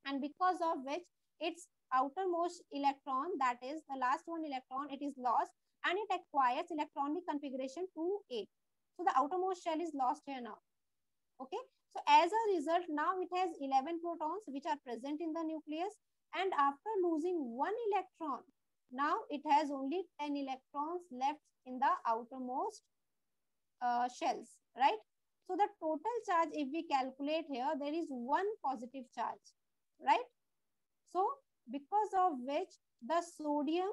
And because of which its outermost electron, that is the last 1 electron, it is lost, and it acquires electronic configuration 2,8. So the outermost shell is lost here now. Okay, so as a result, now it has 11 protons which are present in the nucleus, and after losing 1 electron, now it has only 10 electrons left in the outermost shells, right? So the total charge, if we calculate here, there is 1 positive charge, right? So because of which the sodium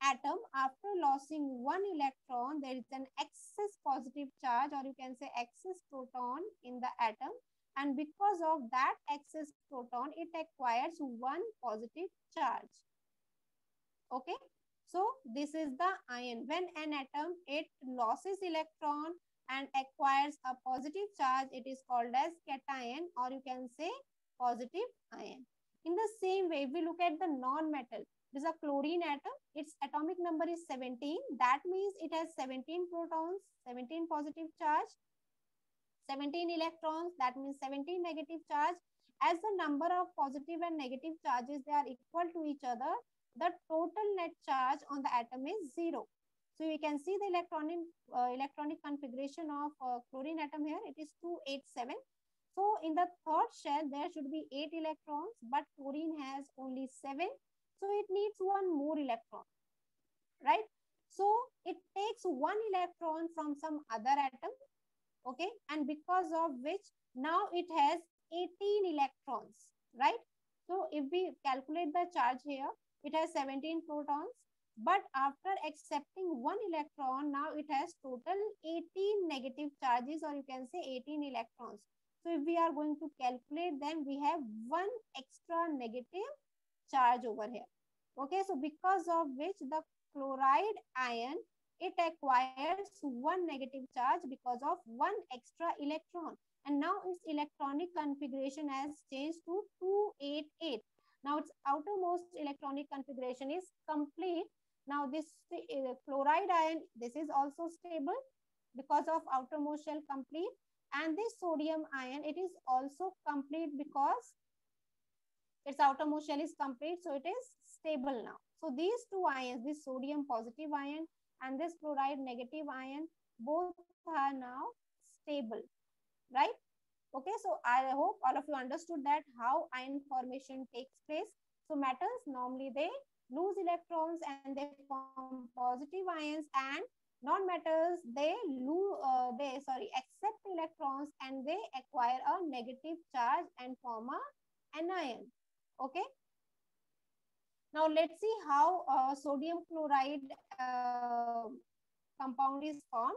atom, after losing 1 electron, there is an excess positive charge, or you can say excess proton in the atom, and because of that excess proton, it acquires 1 positive charge. Okay, so this is the ion. When an atom, it loses electron and acquires a positive charge, it is called as cation, or you can say positive ion. In the same way, if we look at the non-metal, this is a chlorine atom. Its atomic number is 17. That means it has 17 protons, 17 positive charge, 17 electrons, that means 17 negative charge. As the number of positive and negative charges, they are equal to each other, the total net charge on the atom is 0. So we can see the electronic configuration of chlorine atom here. It is 287. So in the third shell, there should be 8 electrons, but chlorine has only 7. So it needs 1 more electron, right? So it takes 1 electron from some other atom, okay? And because of which now it has 18 electrons, right? So if we calculate the charge here, it has 17 protons, but after accepting 1 electron, now it has total 18 negative charges, or you can say 18 electrons. So if we are going to calculate them, we have 1 extra negative charge over here. Okay, so because of which the chloride ion, it acquires 1 negative charge because of 1 extra electron. And now its electronic configuration has changed to 288. Now its outermost electronic configuration is complete. Now this chloride ion, this is also stable because of outermost shell complete. And this sodium ion, it is also complete because its outermost shell is complete, so it is stable now. So these two ions, this sodium positive ion and this chloride negative ion, both are now stable, right? Okay, so I hope all of you understood that how ion formation takes place. So metals, normally they lose electrons and they form positive ions, and non-metals, they accept electrons and they acquire a negative charge and form a anion. Okay. Now let's see how sodium chloride compound is formed.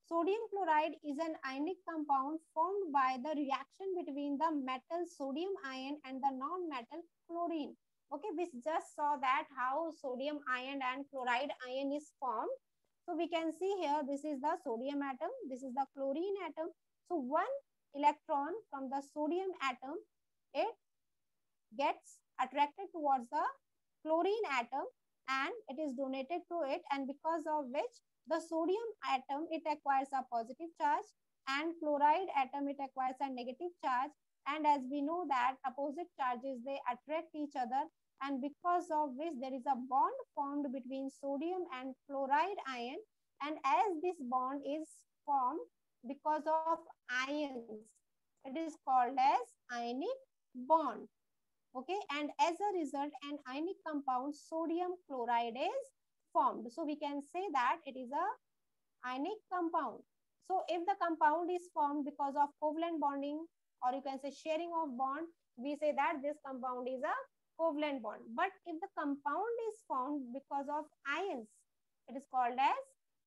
Sodium chloride is an ionic compound formed by the reaction between the metal sodium ion and the non-metal chlorine. Okay, we just saw that how sodium ion and chloride ion is formed. So we can see here, this is the sodium atom, this is the chlorine atom. So one electron from the sodium atom, it gets attracted towards the chlorine atom and it is donated to it, and because of which the sodium atom, it acquires a positive charge, and chloride atom, it acquires a negative charge. And as we know that opposite charges, they attract each other, and because of which there is a bond formed between sodium and chloride ion. And as this bond is formed because of ions, it is called as ionic bond. Okay, and as a result, an ionic compound sodium chloride is formed. So we can say that it is a ionic compound. So if the compound is formed because of covalent bonding, or you can say sharing of bond, we say that this compound is a covalent bond. But if the compound is formed because of ions, it is called as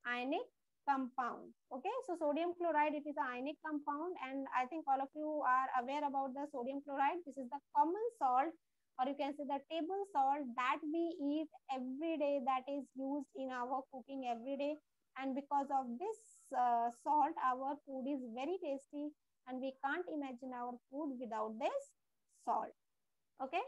ionic compound. Okay, so sodium chloride, it is an ionic compound, and I think all of you are aware about the sodium chloride. This is the common salt, or you can say the table salt that we eat every day, that is used in our cooking every day. And because of this salt, our food is very tasty, and we can't imagine our food without this salt. Okay.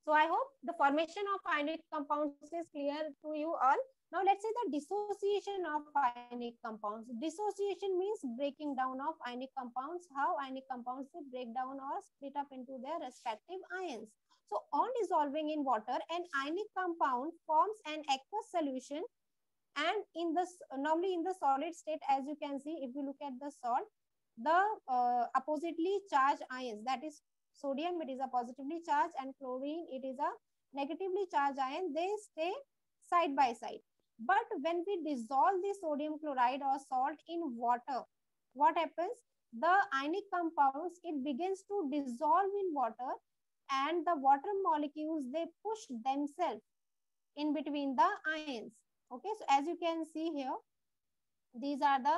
So I hope the formation of ionic compounds is clear to you all. Now let's see the dissociation of ionic compounds. Dissociation means breaking down of ionic compounds. How ionic compounds they break down or split up into their respective ions. So on dissolving in water, an ionic compound forms an aqueous solution, and in this normally in the solid state, as you can see, if you look at the salt, the oppositely charged ions, that is sodium, it is a positively charged, and chlorine, it is a negatively charged ion, they stay side by side. But when we dissolve the sodium chloride or salt in water, what happens? The ionic compounds, it begins to dissolve in water, and the water molecules, they push themselves in between the ions. Okay, so as you can see here, these are the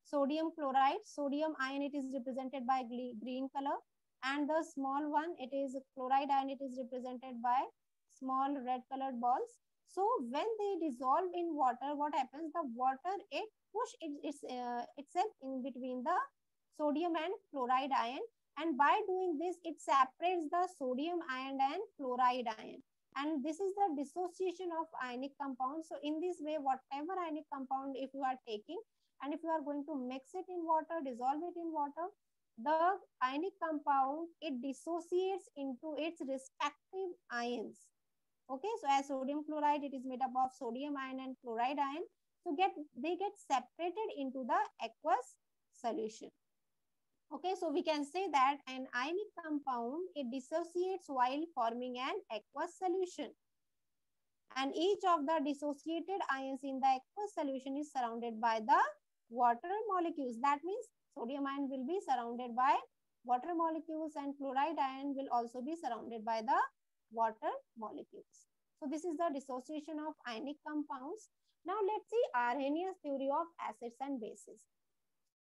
sodium chloride. Sodium ion, it is represented by green color, and the small one, it is chloride ion, it is represented by small red colored balls. So when they dissolve in water, what happens? The water, it push itself in between the sodium and chloride ion, and by doing this, it separates the sodium ion and chloride ion. And this is the dissociation of ionic compounds. So in this way, whatever ionic compound if you are taking, and if you are going to mix it in water, dissolve it in water, the ionic compound, it dissociates into its respective ions. Okay, so as sodium chloride, it is made up of sodium ion and chloride ion. So they get separated into the aqueous solution. Okay, so we can say that an ionic compound, it dissociates while forming an aqueous solution. And each of the dissociated ions in the aqueous solution is surrounded by the water molecules. That means sodium ion will be surrounded by water molecules, and chloride ion will also be surrounded by the water molecules. So this is the dissociation of ionic compounds. Now let's see Arrhenius' theory of acids and bases.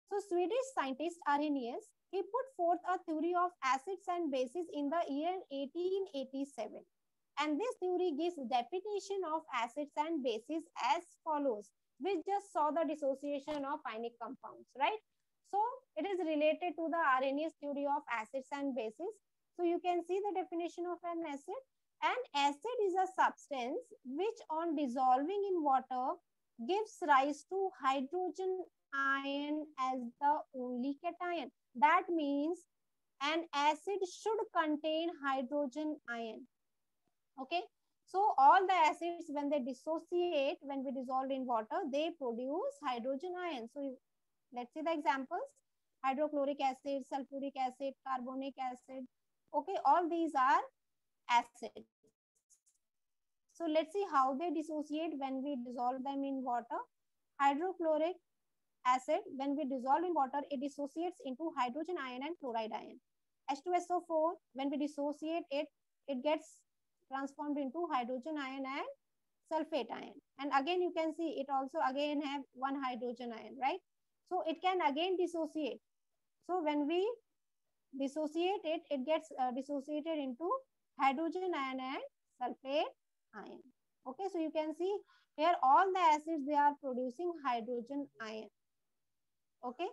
So Swedish scientist Arrhenius, he put forth a theory of acids and bases in the year 1887. And this theory gives definition of acids and bases as follows. We just saw the dissociation of ionic compounds, right? So it is related to the Arrhenius theory of acids and bases. So you can see the definition of an acid. An acid is a substance which on dissolving in water gives rise to hydrogen ion as the only cation. That means an acid should contain hydrogen ion. Okay. So all the acids, when they dissociate, when we dissolve in water, they produce hydrogen ion. So let's see the examples. Hydrochloric acid, sulfuric acid, carbonic acid. Okay, all these are acids. So let's see how they dissociate when we dissolve them in water. Hydrochloric acid, when we dissolve in water, it dissociates into hydrogen ion and chloride ion. H2SO4, when we dissociate it, it gets transformed into hydrogen ion and sulfate ion. And again, you can see it also again have one hydrogen ion, right? So it can again dissociate. So when we dissociate it, it gets dissociated into hydrogen ion and sulfate ion. Okay, so you can see here all the acids, they are producing hydrogen ion. Okay,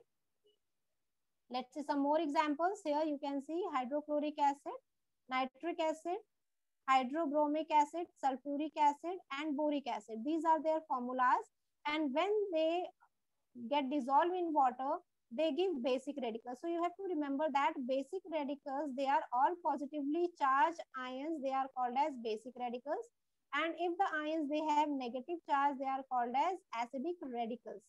let's see some more examples. Here you can see hydrochloric acid, nitric acid, hydrobromic acid, sulfuric acid, and boric acid. These are their formulas. And when they get dissolved in water, they give basic radicals. So you have to remember that basic radicals, they are all positively charged ions. They are called as basic radicals. And if the ions, they have negative charge, they are called as acidic radicals,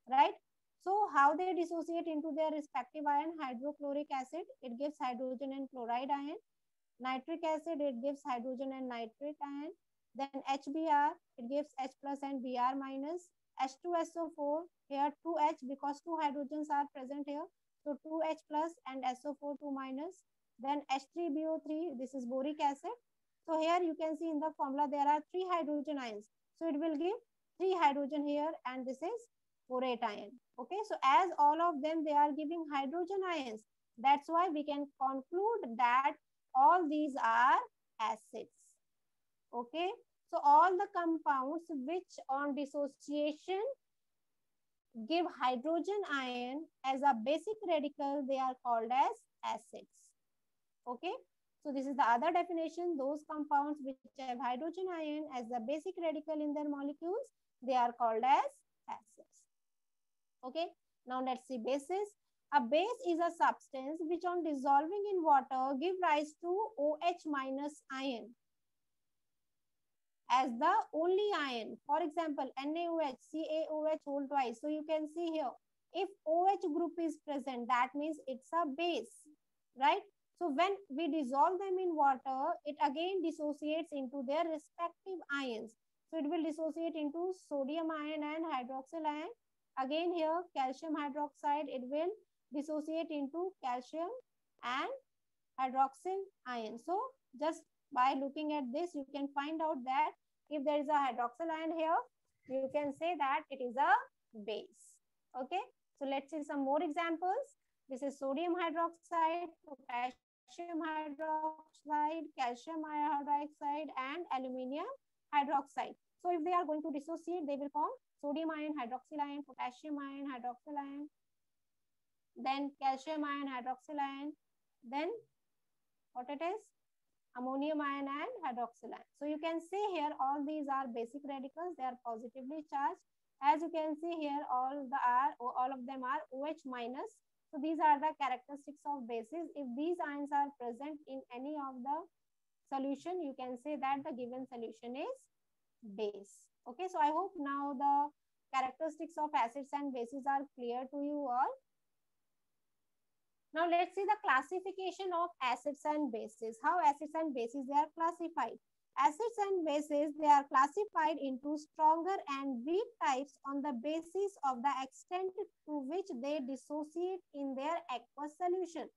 right? So how they dissociate into their respective ion? Hydrochloric acid, it gives hydrogen and chloride ion. Nitric acid, it gives hydrogen and nitrate ion. Then HBr, it gives H plus and Br minus. H2SO4, here 2H because two hydrogens are present here. So 2H plus and SO4 2 minus. Then H3BO3, this is boric acid. So here you can see in the formula there are 3 hydrogen ions. So it will give 3 hydrogen here and this is borate ion. Okay, so as all of them, they are giving hydrogen ions. That's why we can conclude that all these are acids. Okay, so all the compounds which on dissociation give hydrogen ion as a basic radical, they are called as acids. Okay, so this is the other definition. Those compounds which have hydrogen ion as the basic radical in their molecules, they are called as acids. Okay, now let's see bases. A base is a substance which on dissolving in water give rise to OH minus ion as the only ion. For example, NaOH, CaOH whole twice. So you can see here, if OH group is present, that means it's a base, right? So when we dissolve them in water, it again dissociates into their respective ions. So it will dissociate into sodium ion and hydroxyl ion. Again here, calcium hydroxide, it will dissociate into calcium and hydroxyl ion. So just by looking at this, you can find out that if there is a hydroxyl ion here, you can say that it is a base. Okay, so let's see some more examples. This is sodium hydroxide, potassium hydroxide, calcium hydroxide, and aluminium hydroxide. So if they are going to dissociate, they will form sodium ion, hydroxyl ion, potassium ion, hydroxyl ion, then calcium ion, hydroxyl ion, then what it is? Ammonium ion and hydroxyl ion. So you can see here all these are basic radicals. They are positively charged. As you can see here, all of them are OH minus. So these are the characteristics of bases. If these ions are present in any of the solution, you can say that the given solution is base. Okay, so I hope now the characteristics of acids and bases are clear to you all. Now let's see the classification of acids and bases. How acids and bases they are classified. Acids and bases, they are classified into stronger and weak types on the basis of the extent to which they dissociate in their aqueous solution.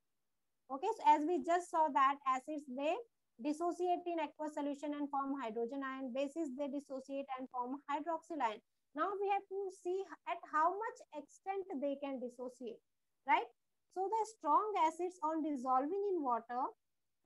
Okay, so as we just saw that acids, they dissociate in aqueous solution and form hydrogen ion. Bases, they dissociate and form hydroxyl ion. Now we have to see at how much extent they can dissociate, right? So the strong acids on dissolving in water,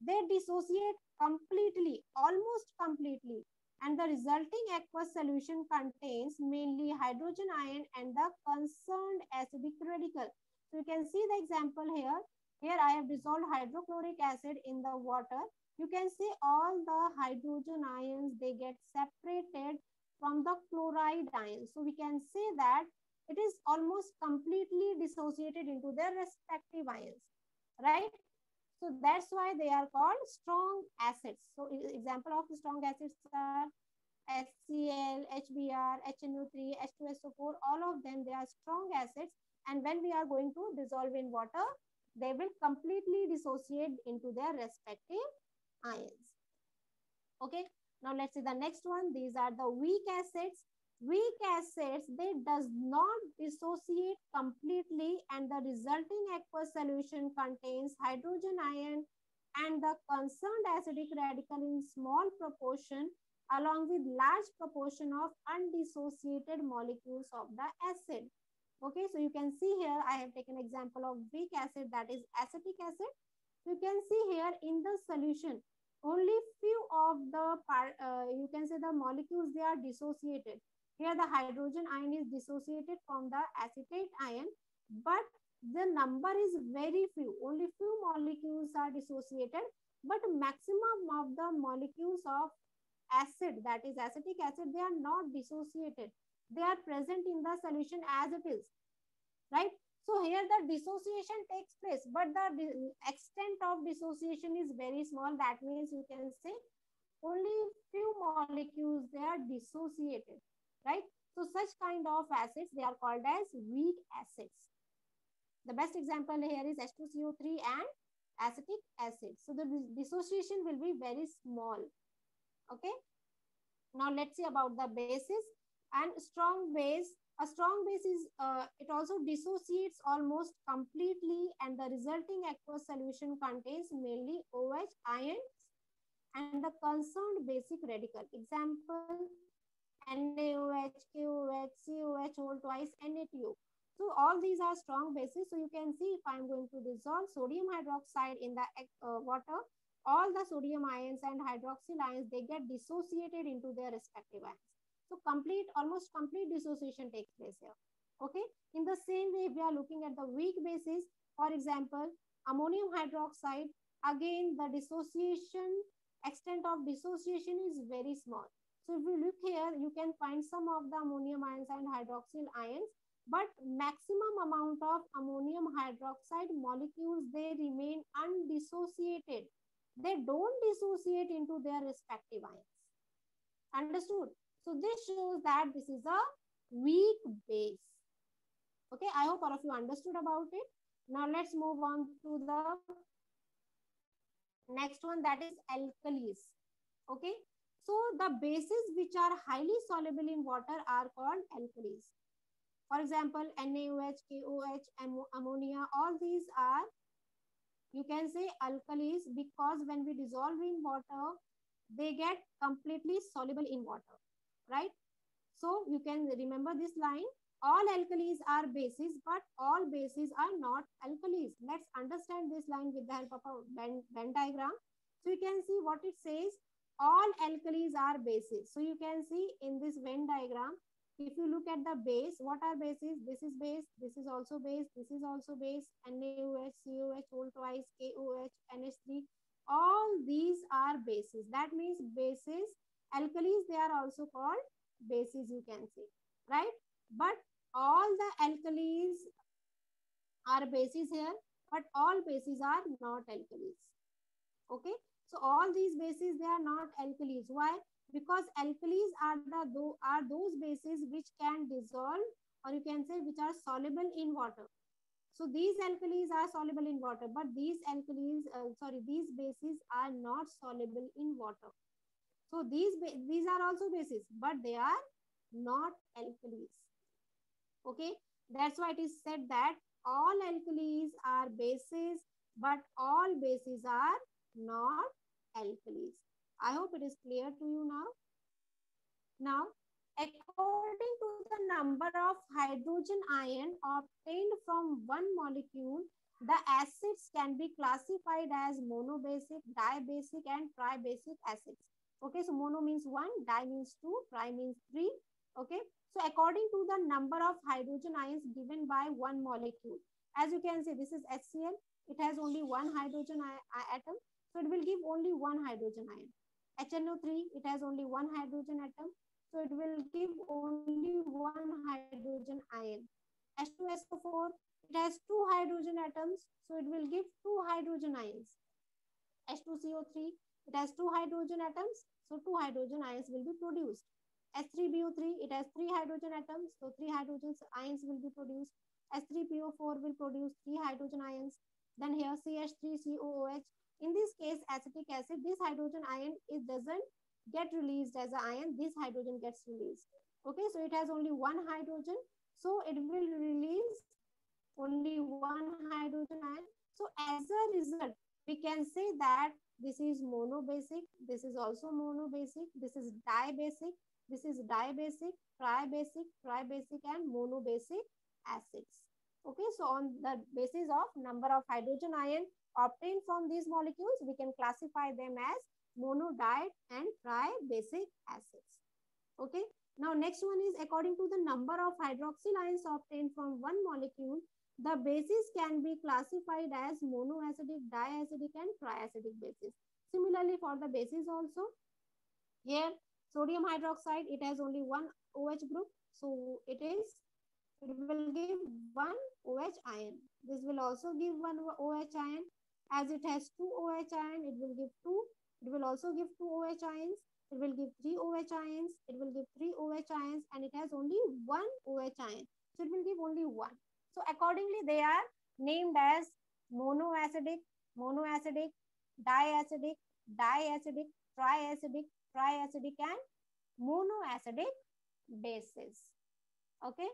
they dissociate completely, almost completely. And the resulting aqueous solution contains mainly hydrogen ion and the concerned acidic radical. So you can see the example here. Here I have dissolved hydrochloric acid in the water. You can see all the hydrogen ions, they get separated from the chloride ions. So we can say that it is almost completely dissociated into their respective ions, right? So that's why they are called strong acids. So example of strong acids are HCl, HBr, HNO3, H2SO4, all of them, they are strong acids. And when we are going to dissolve in water, they will completely dissociate into their respective ions. Okay, now let's see the next one. These are the weak acids. Weak acids, they does not dissociate completely, and the resulting aqueous solution contains hydrogen ion and the concerned acidic radical in small proportion along with large proportion of undissociated molecules of the acid. Okay, so you can see here I have taken example of weak acid, that is acetic acid. You can see here in the solution only few of the you can say the molecules, they are dissociated. Here the hydrogen ion is dissociated from the acetate ion, but the number is very few. Only few molecules are dissociated, but maximum of the molecules of acid, that is acetic acid, they are not dissociated. They are present in the solution as it is, right? So here the dissociation takes place, but the extent of dissociation is very small. That means you can say only few molecules, they are dissociated, right? So such kind of acids, they are called as weak acids. The best example here is H2CO3 and acetic acid. So the dissociation will be very small. Okay. Now let's see about the bases and strong base. A strong base is, it also dissociates almost completely, and the resulting aqueous solution contains mainly OH ions and the concerned basic radical. Example, NaOH, KOH, COH whole twice, Na2O. So all these are strong bases. So you can see if I'm going to dissolve sodium hydroxide in the water, all the sodium ions and hydroxyl ions, they get dissociated into their respective ions. So almost complete dissociation takes place here. Okay. In the same way, if we are looking at the weak bases, for example, ammonium hydroxide, again, the extent of dissociation is very small. So if you look here, you can find some of the ammonium ions and hydroxyl ions, but maximum amount of ammonium hydroxide molecules, they remain undissociated. They don't dissociate into their respective ions. Understood? So this shows that this is a weak base. Okay, I hope all of you understood about it. Now let's move on to the next one, that is alkalis. Okay, so the bases which are highly soluble in water are called alkalis. For example, NaOH, KOH, ammonia, all these are, you can say, alkalis, because when we dissolve in water, they get completely soluble in water, right? So you can remember this line. All alkalis are bases, but all bases are not alkalis. Let's understand this line with the help of a Venn diagram. So you can see what it says. All alkalis are bases. So you can see in this Venn diagram, if you look at the base, what are bases? This is base, this is also base, this is also base, NaOH, COH whole twice, KOH, NH3. All these are bases. That means bases, alkalis, they are also called bases, you can say, right? But all the alkalis are bases here, but all bases are not alkalis. Okay, so all these bases, they are not alkalis. Why? Because alkalis are those bases which can dissolve, or you can say which are soluble in water. So these alkalis are soluble in water, but these these bases are not soluble in water. So these are also bases, but they are not alkalis. Okay, that's why it is said that all alkalis are bases, but all bases are not alkalis. I hope it is clear to you now. Now, according to the number of hydrogen ion obtained from one molecule, the acids can be classified as monobasic, dibasic, and tribasic acids. Okay, so mono means 1, di means 2, tri means 3. Okay, so according to the number of hydrogen ions given by one molecule, As you can see, this is HCl. It has only one hydrogen atom, so it will give only one hydrogen ion. HNO3, it has only one hydrogen atom, so it will give only one hydrogen ion. H2SO4, it has two hydrogen atoms, so it will give two hydrogen ions. H2CO3, it has two hydrogen atoms, so two hydrogen ions will be produced. H3BO3, it has three hydrogen atoms, so three hydrogen ions will be produced. H3PO4 will produce three hydrogen ions. Then here CH3COOH. In this case, acetic acid, this hydrogen ion, it doesn't get released as an ion, this hydrogen gets released. Okay, so it has only one hydrogen, so it will release only one hydrogen ion. So as a result, we can say that this is monobasic, this is also monobasic, this is dibasic, this is dibasic, tribasic, and monobasic acids. Okay, so on the basis of number of hydrogen ion obtained from these molecules, we can classify them as mono, di, and tribasic acids. Okay, now next one is according to the number of hydroxyl ions obtained from one molecule, the bases can be classified as monoacidic, diacidic, and triacidic bases. Similarly, for the bases also, here sodium hydroxide, it has only one OH group, so it will give one OH ion. This will also give one OH ion. As it has two OH ion, it will give two. It will also give two OH ions. It will give three OH ions. It will give three OH ions, and it has only one OH ion. So it will give only one. So accordingly, they are named as monoacidic, diacidic, triacidic, and monoacidic bases. Okay.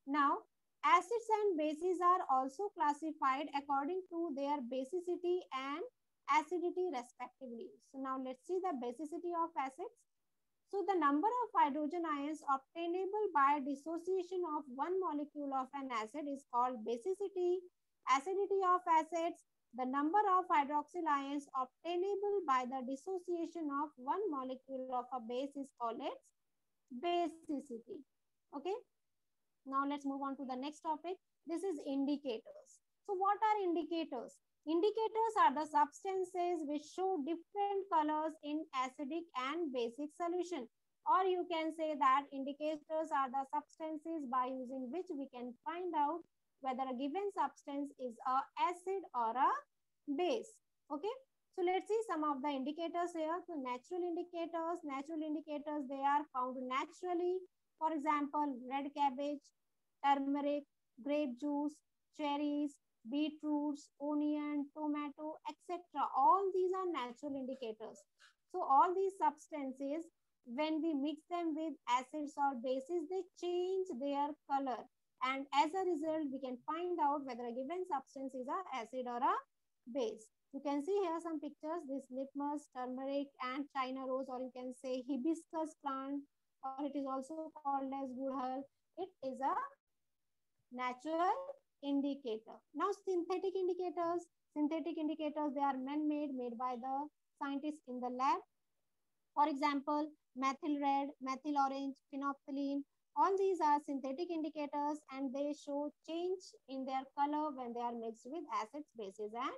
Now, acids and bases are also classified according to their basicity and acidity respectively. So now let's see the basicity of acids. So the number of hydrogen ions obtainable by dissociation of one molecule of an acid is called basicity. Acidity of acids, the number of hydroxyl ions obtainable by the dissociation of one molecule of a base is called its basicity. Okay. Now let's move on to the next topic. This is indicators. So what are indicators? Indicators are the substances which show different colors in acidic and basic solution. Or you can say that indicators are the substances by using which we can find out whether a given substance is a acid or a base. Okay. So let's see some of the indicators here. So natural indicators, they are found naturally. For example, red cabbage, turmeric, grape juice, cherries, beetroots, onion, tomato, etc. All these are natural indicators. So all these substances, when we mix them with acids or bases, they change their color. And as a result, we can find out whether a given substance is an acid or a base. You can see here some pictures, this litmus, turmeric, and China rose, or you can say hibiscus plant, or it is also called as gudhal. It is a natural indicator. Now synthetic indicators, they are man-made, made by the scientists in the lab. For example, methyl red, methyl orange, phenolphthalein, all these are synthetic indicators and they show change in their color when they are mixed with acids, bases, and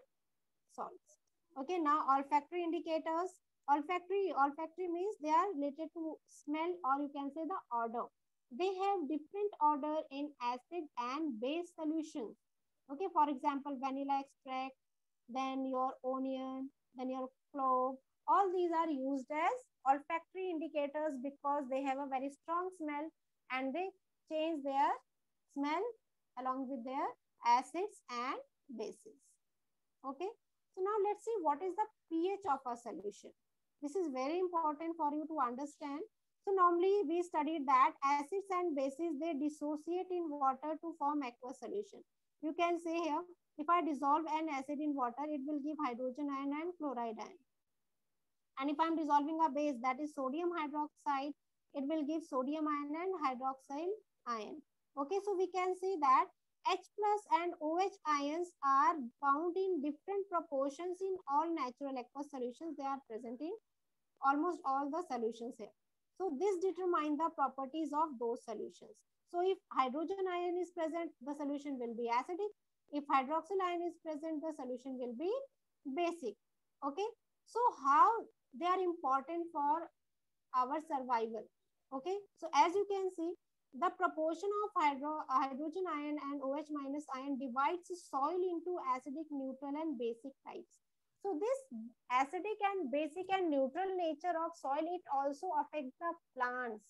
salts. Okay, now olfactory indicators. Olfactory means they are related to smell, or you can say the odor. They have different odor in acid and base solutions. Okay, for example, vanilla extract, then your onion, then your clove. All these are used as olfactory indicators because they have a very strong smell and they change their smell along with their acids and bases. Okay, so now let's see what is the pH of a solution. This is very important for you to understand. So normally we studied that acids and bases, they dissociate in water to form aqueous solution. You can say here, if I dissolve an acid in water, it will give hydrogen ion and chloride ion. And if I'm dissolving a base, that is sodium hydroxide, it will give sodium ion and hydroxyl ion. Okay, so we can see that H plus and OH ions are found in different proportions in all natural aqueous solutions. They are present in almost all the solutions here. So this determines the properties of those solutions. So if hydrogen ion is present, the solution will be acidic. If hydroxyl ion is present, the solution will be basic. Okay. So how they are important for our survival? Okay. So as you can see, the proportion of hydrogen ion and OH minus ion divides soil into acidic, neutral, and basic types. So this acidic and basic and neutral nature of soil, it also affects the plants,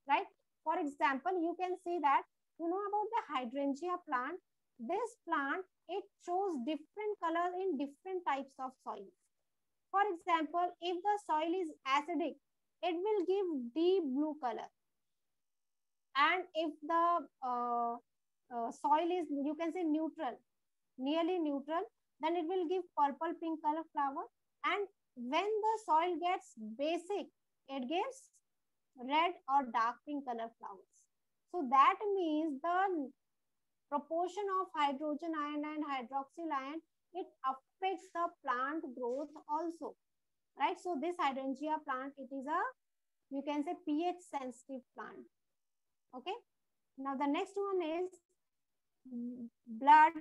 right? For example, you can see that, you know about the hydrangea plant. This plant, it shows different colors in different types of soil. For example, if the soil is acidic, it will give deep blue color. And if the soil is, you can say, neutral, nearly neutral, then it will give purple pink color flower. And when the soil gets basic, it gives red or dark pink color flowers. So that means the proportion of hydrogen ion and hydroxyl ion, it affects the plant growth also, right? So this hydrangea plant, it is a, you can say, pH sensitive plant. Okay. Now the next one is blood,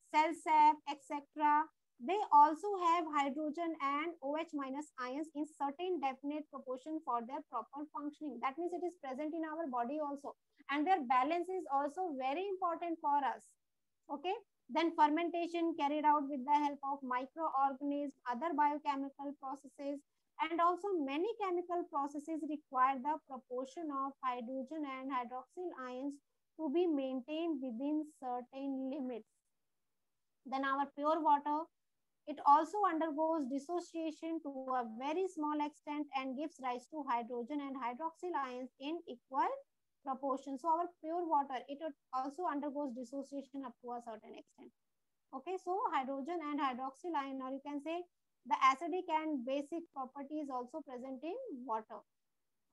cell sap, etc. They also have hydrogen and OH minus ions in certain definite proportion for their proper functioning. That means it is present in our body also. And their balance is also very important for us. Okay. Then fermentation carried out with the help of microorganisms, other biochemical processes, and also many chemical processes require the proportion of hydrogen and hydroxyl ions to be maintained within certain limits. Then our pure water, it also undergoes dissociation to a very small extent and gives rise to hydrogen and hydroxyl ions in equal proportion. So our pure water, it also undergoes dissociation up to a certain extent. Okay, so hydrogen and hydroxyl ion, or you can say the acidic and basic property is also present in water.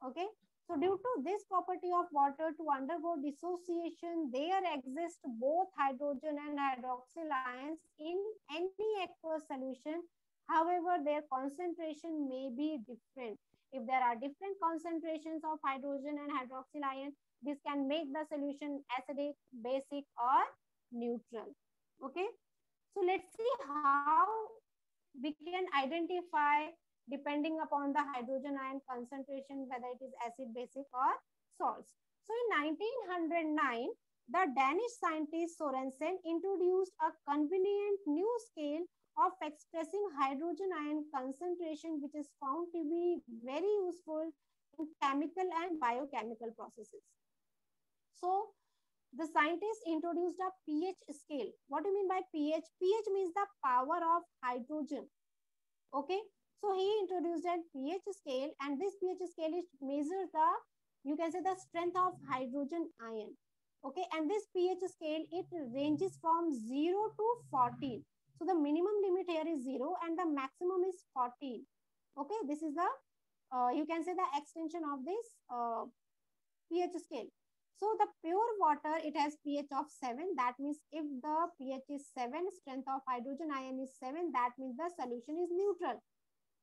Okay, so due to this property of water to undergo dissociation, there exist both hydrogen and hydroxyl ions in any aqueous solution. However, their concentration may be different. If there are different concentrations of hydrogen and hydroxyl ion, this can make the solution acidic, basic, or neutral. Okay, so let's see how we can identify depending upon the hydrogen ion concentration, whether it is acid, basic, or salts. So in 1909, the Danish scientist Sorensen introduced a convenient new scale of expressing hydrogen ion concentration, which is found to be very useful in chemical and biochemical processes. So the scientists introduced a pH scale. What do you mean by pH? pH means the power of hydrogen. Okay, so he introduced a pH scale, and this pH scale is measures the, you can say, the strength of hydrogen ion. Okay, and this pH scale, it ranges from 0 to 14. So the minimum limit here is 0 and the maximum is 14. Okay, this is the, you can say, the extension of this pH scale. So the pure water, it has pH of 7. That means if the pH is 7, strength of hydrogen ion is 7, that means the solution is neutral.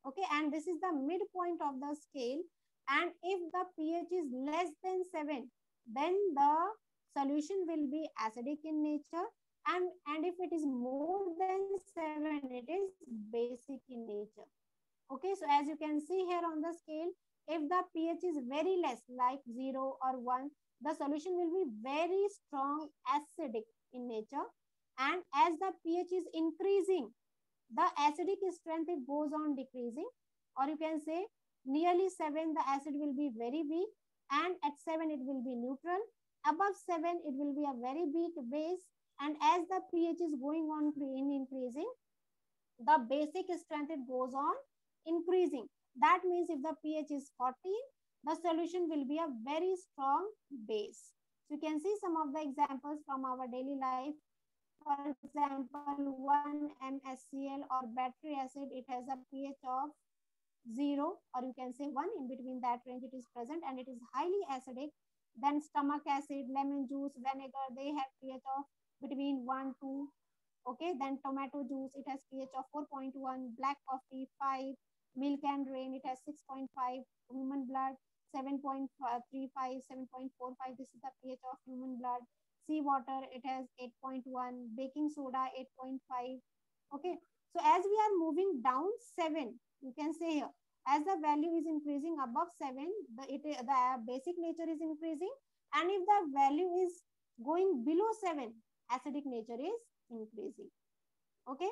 Okay, and this is the midpoint of the scale. And if the pH is less than 7, then the solution will be acidic in nature. And if it is more than 7, it is basic in nature. Okay, so as you can see here on the scale, if the pH is very less, like 0 or 1, the solution will be very strong acidic in nature. And as the pH is increasing, the acidic strength, it goes on decreasing. Or you can say nearly 7, the acid will be very weak, and at 7 it will be neutral. Above 7, it will be a very weak base. And as the pH is going on increasing, the basic strength, it goes on increasing. That means if the pH is 14, the solution will be a very strong base. So you can see some of the examples from our daily life. For example, 1-MSCl or battery acid, it has a pH of 0, or you can say 1. In between that range it is present, and it is highly acidic. Then stomach acid, lemon juice, vinegar, they have pH of between 1 to, okay. Then tomato juice, it has pH of 4.1. Black coffee, 5. Milk and rain, it has 6.5. Human blood, 7.35, 7.45. This is the pH of human blood. sea water, it has 8.1, baking soda 8.5. Okay, so as we are moving down 7, you can say here, as the value is increasing above 7, the basic nature is increasing, and if the value is going below 7, acidic nature is increasing. Okay,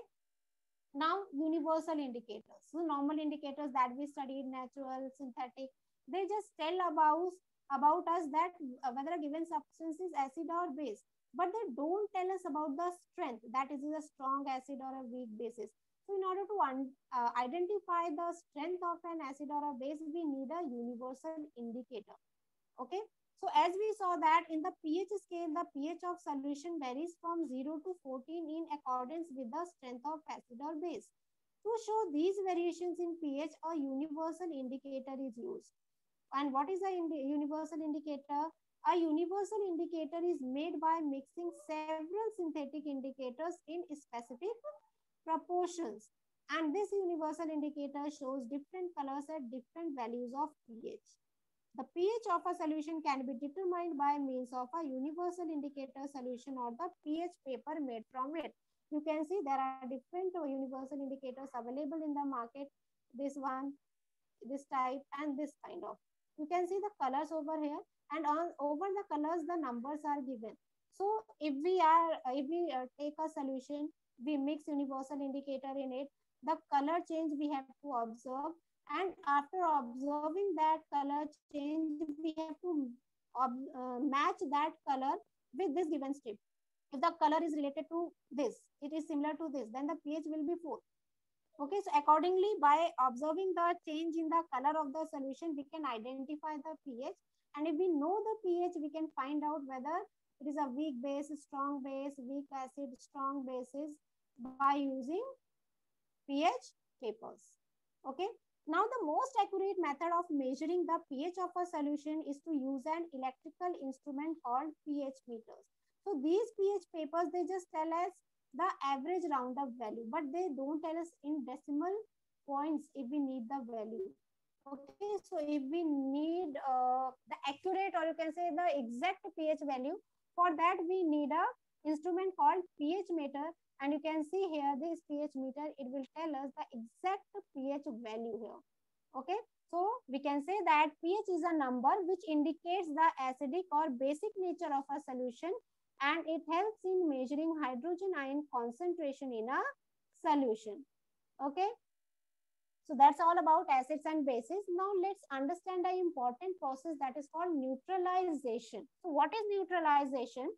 now universal indicators. So normal indicators that we studied, natural, synthetic, they just tell about us that whether a given substance is acid or base, but they don't tell us about the strength, that is a strong acid or a weak basis. So in order to identify the strength of an acid or a base, we need a universal indicator. Okay, so as we saw that in the pH scale, the pH of solution varies from 0 to 14 in accordance with the strength of acid or base. To show these variations in pH, a universal indicator is used. And what is a universal indicator? A universal indicator is made by mixing several synthetic indicators in specific proportions. And this universal indicator shows different colors at different values of pH. The pH of a solution can be determined by means of a universal indicator solution or the pH paper made from it. You can see there are different universal indicators available in the market. This one, this type, and this kind of. You can see the colors over here, and over the colors the numbers are given. So if we take a solution, we mix universal indicator in it, the color change we have to observe, and after observing that color change we have to match that color with this given strip. If the color is related to this, it is similar to this, then the pH will be 4. Okay, so accordingly, by observing the change in the color of the solution, we can identify the pH. And if we know the pH, we can find out whether it is a weak base, strong base, weak acid, strong bases by using pH papers. Okay, now the most accurate method of measuring the pH of a solution is to use an electrical instrument called pH meters. So these pH papers, they just tell us the average roundup value, but they don't tell us in decimal points if we need the value. Okay, so if we need the accurate, or you can say the exact pH value, for that we need a instrument called pH meter, and you can see here this pH meter, it will tell us the exact pH value here. Okay, so we can say that pH is a number which indicates the acidic or basic nature of a solution, and it helps in measuring hydrogen ion concentration in a solution. Okay, so that's all about acids and bases. Now let's understand an important process that is called neutralization. So what is neutralization?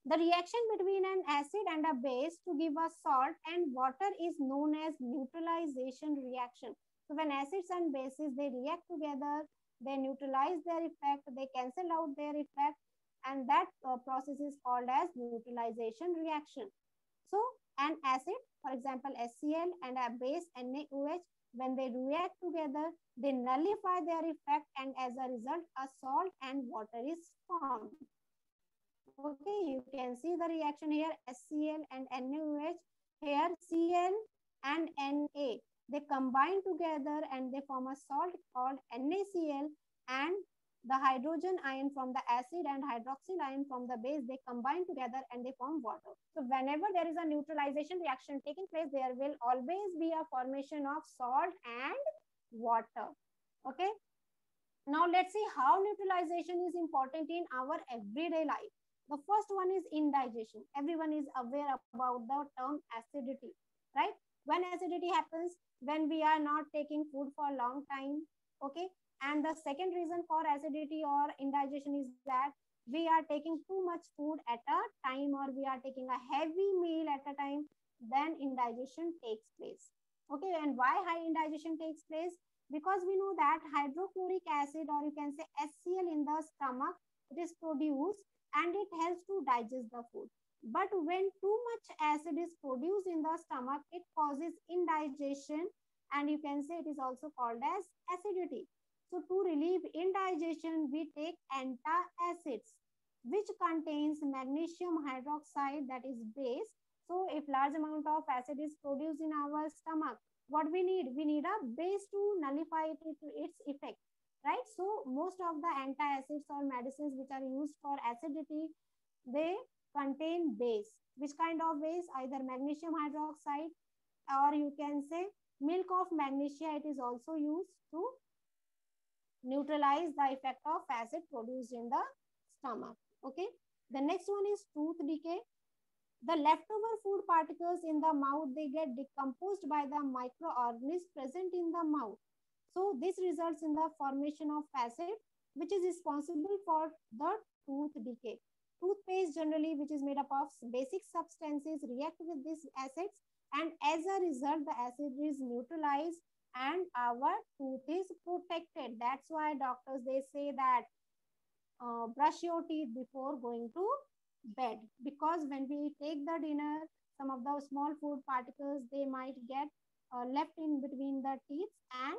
The reaction between an acid and a base to give a salt and water is known as neutralization reaction. So when acids and bases, they react together, they neutralize their effect, they cancel out their effect, and that process is called as neutralization reaction. So an acid, for example HCl, and a base NaOH, when they react together, they nullify their effect, and as a result a salt and water is formed. Okay, you can see the reaction here, HCl and NaOH. Here Cl and Na, they combine together and they form a salt called NaCl, and the hydrogen ion from the acid and hydroxyl ion from the base, they combine together and they form water. So whenever there is a neutralization reaction taking place, there will always be a formation of salt and water. Okay, now let's see how neutralization is important in our everyday life. The first one is indigestion. Everyone is aware about the term acidity, right? When acidity happens, when we are not taking food for a long time. Okay, and the second reason for acidity or indigestion is that we are taking too much food at a time, or we are taking a heavy meal at a time, then indigestion takes place. Okay, and why high indigestion takes place? Because we know that hydrochloric acid, or you can say HCl, in the stomach, it is produced and it helps to digest the food. But when too much acid is produced in the stomach, it causes indigestion, and you can say it is also called as acidity. So to relieve indigestion, we take antacids, which contains magnesium hydroxide, that is base. So if large amount of acid is produced in our stomach, what we need? We need a base to nullify its effect, right? So most of the antacids or medicines which are used for acidity, they contain base. Which kind of base? Either magnesium hydroxide, or you can say milk of magnesia. It is also used to neutralize the effect of acid produced in the stomach. Okay. The next one is tooth decay. The leftover food particles in the mouth, they get decomposed by the microorganisms present in the mouth. So this results in the formation of acid, which is responsible for the tooth decay. Toothpaste generally, which is made up of basic substances, react with these acids, and as a result, the acid is neutralized and our tooth is protected. That's why doctors, they say that brush your teeth before going to bed, because when we take the dinner, some of the small food particles, they might get left in between the teeth, and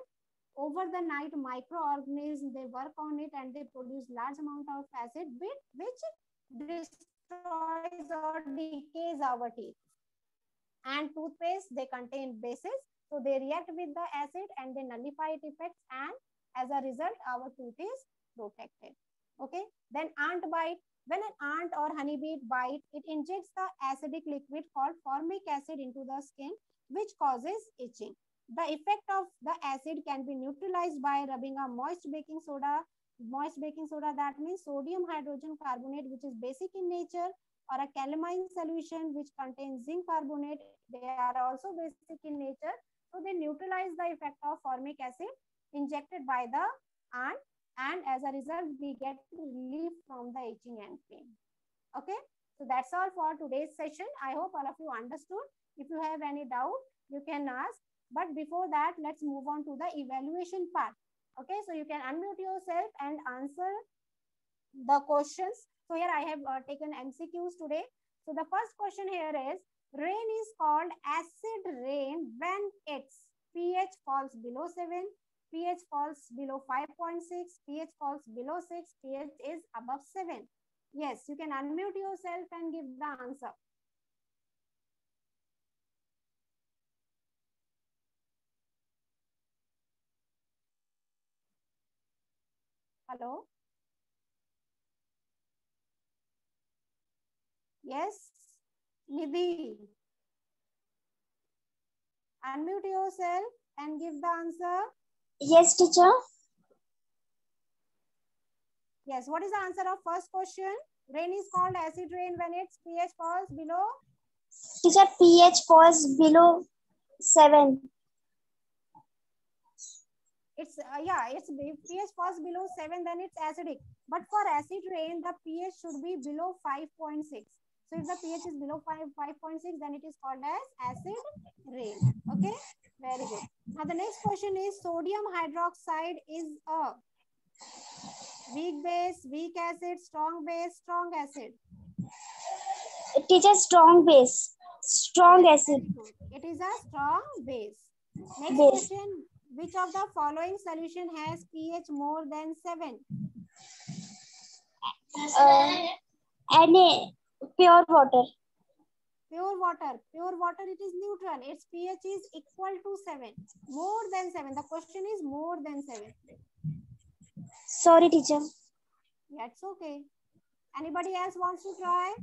over the night microorganisms, they work on it and they produce large amount of acid which destroys or decays our teeth. And toothpaste, they contain bases, so they react with the acid and they nullify its effects, and as a result our tooth is protected. Okay. Then ant bite. When an ant or honeybee bite, it injects the acidic liquid called formic acid into the skin, which causes itching. The effect of the acid can be neutralized by rubbing a moist baking soda. Moist baking soda, that means sodium hydrogen carbonate, which is basic in nature, or a calamine solution which contains zinc carbonate. They are also basic in nature. So they neutralize the effect of formic acid injected by the ant, and as a result, we get relief from the itching and pain. Okay. So that's all for today's session. I hope all of you understood. If you have any doubt, you can ask. But before that, let's move on to the evaluation part. Okay. So you can unmute yourself and answer the questions. So here I have taken MCQs today. So the first question here is, rain is called acid rain when its pH falls below 7, pH falls below 5.6, pH falls below 6, pH is above 7. Yes, you can unmute yourself and give the answer. Hello? Yes, Nidhi. Unmute yourself and give the answer. Yes, teacher. Yes, what is the answer of first question? Rain is called acid rain when its pH falls below? Teacher, pH falls below 7. It's it's pH falls below 7, then it's acidic. But for acid rain, the pH should be below 5.6. So if the pH is below 5.6, then it is called as acid rain. Okay, very good. Now the next question is, sodium hydroxide is a weak base, weak acid, strong base, strong acid. Teacher, strong base. Strong Yes, acid. very good. It is a strong base. Next Base. question, which of the following solution has pH more than 7? Pure water. Pure water. Pure water, it is neutral. Its pH is equal to 7. More than 7. The question is more than 7. Sorry, teacher. That's okay. Anybody else wants to try?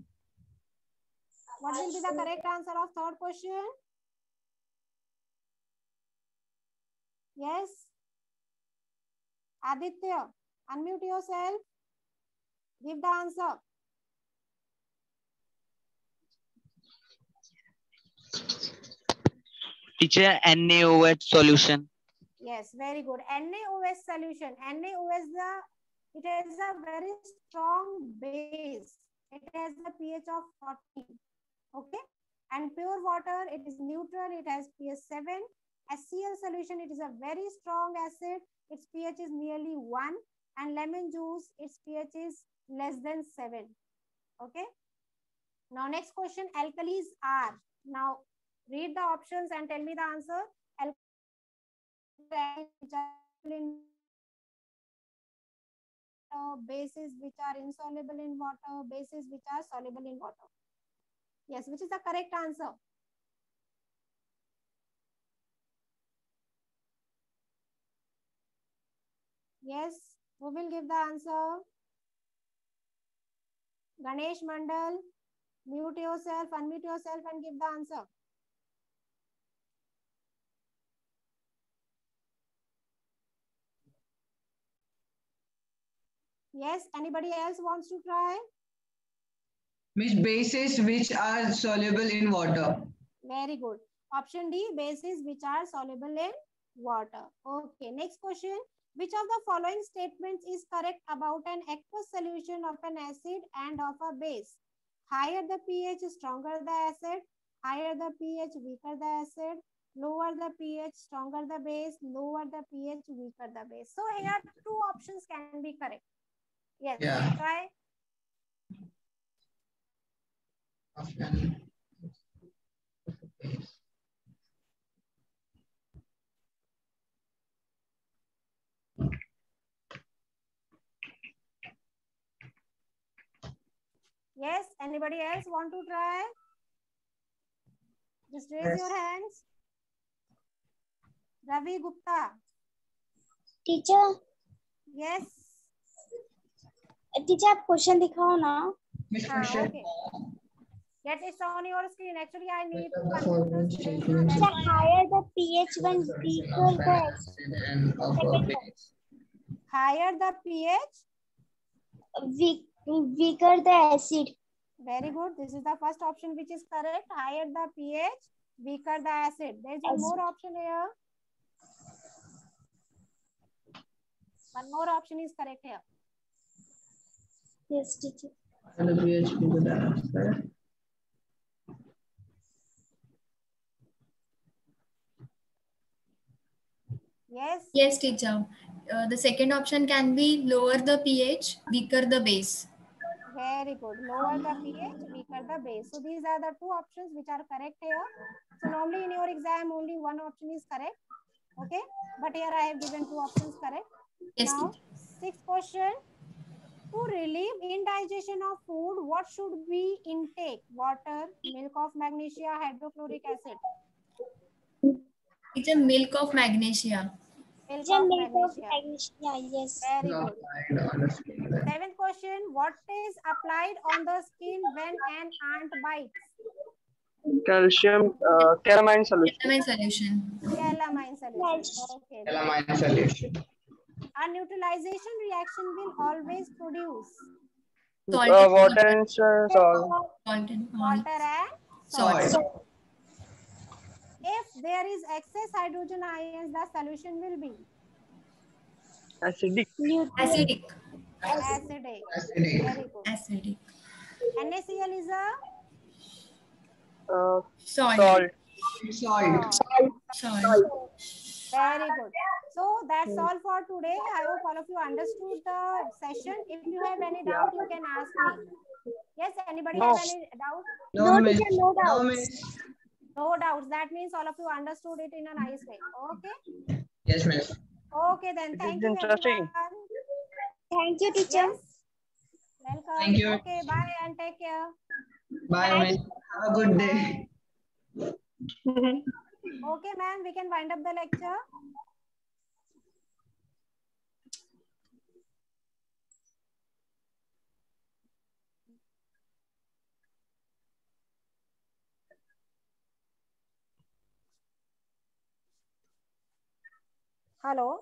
What will be the correct answer of third question? Yes? Aditya, unmute yourself. Give the answer. Teacher, NaOH solution. Yes, very good. NaOH solution. NaOH, it has a very strong base. It has a pH of 14. Okay. And pure water, it is neutral. It has pH 7. HCl solution, it is a very strong acid. Its pH is nearly 1. And lemon juice, its pH is less than 7. Okay. Now, next question, alkalis are. Now, read the options and tell me the answer. Bases which are insoluble in water, bases which are soluble in water. Yes, which is the correct answer? Yes, who will give the answer? Ganesh Mandal, mute yourself, unmute yourself and give the answer. Yes, anybody else wants to try? Miss, bases which are soluble in water. Very good. Option D, bases which are soluble in water. Okay, next question. Which of the following statements is correct about an aqueous solution of an acid and of a base? Higher the pH, stronger the acid. Higher the pH, weaker the acid. Lower the pH, stronger the base. Lower the pH, weaker the base. So here two options can be correct. Yes, Yeah. try. Yes, anybody else want to try? Just raise your hands. Ravi Gupta. Teacher Yes. Teacher आप question दिखाओ ना. Miss, हाँ, question. okay. Yes, it's on your screen. Actually, I need to confirm the students. That's The why higher the pH, when weaker the acid. And of a Second base. higher the pH. Weaker the acid. Very good. This is the first option which is correct. Higher the pH, weaker the acid. There is one more option here. One more option is correct here. Yes, teacher. And the pH with the acid. Yes. Yes, teacher. The second option can be lower the pH, weaker the base. Very good. Lower the pH, weaker the base. So these are the two options which are correct here. So normally in your exam only one option is correct. Okay. But here I have given two options correct. Yes, Now, teacher. sixth question. To relieve indigestion of food, what should we intake? Water, milk of magnesia, hydrochloric acid. Teacher, milk of magnesia. Milk Teacher, of milk of magnesia. magnesia. Yes. Very good. Seventh question. What is applied on the skin when an ant bites? Calcium, calamine solution. Calamine solution. Calamine solution. Okay. Calamine solution. A neutralization reaction will always produce Water and salt. Salt and water and salt. Salt. if there is excess hydrogen ions, the solution will be Acidic. Acidic. acidic. Acidic. Very good. Acidic. NaCl is a Salt. Salt. Salt. very good. So that's all for today. I hope all of you understood the session. If you have any doubt, you can ask me. Yes, anybody have any doubt? No, miss. teacher, no No, doubts. miss. No doubts. That means all of you understood it in a nice way. Okay. Yes, miss. Okay then. It Thank is you interesting. everyone. Thank you, teacher. Yes. Welcome. Thank you. Okay. Bye and take care. Bye, miss. Have a good day. Okay, ma'am. We can wind up the lecture. Hello.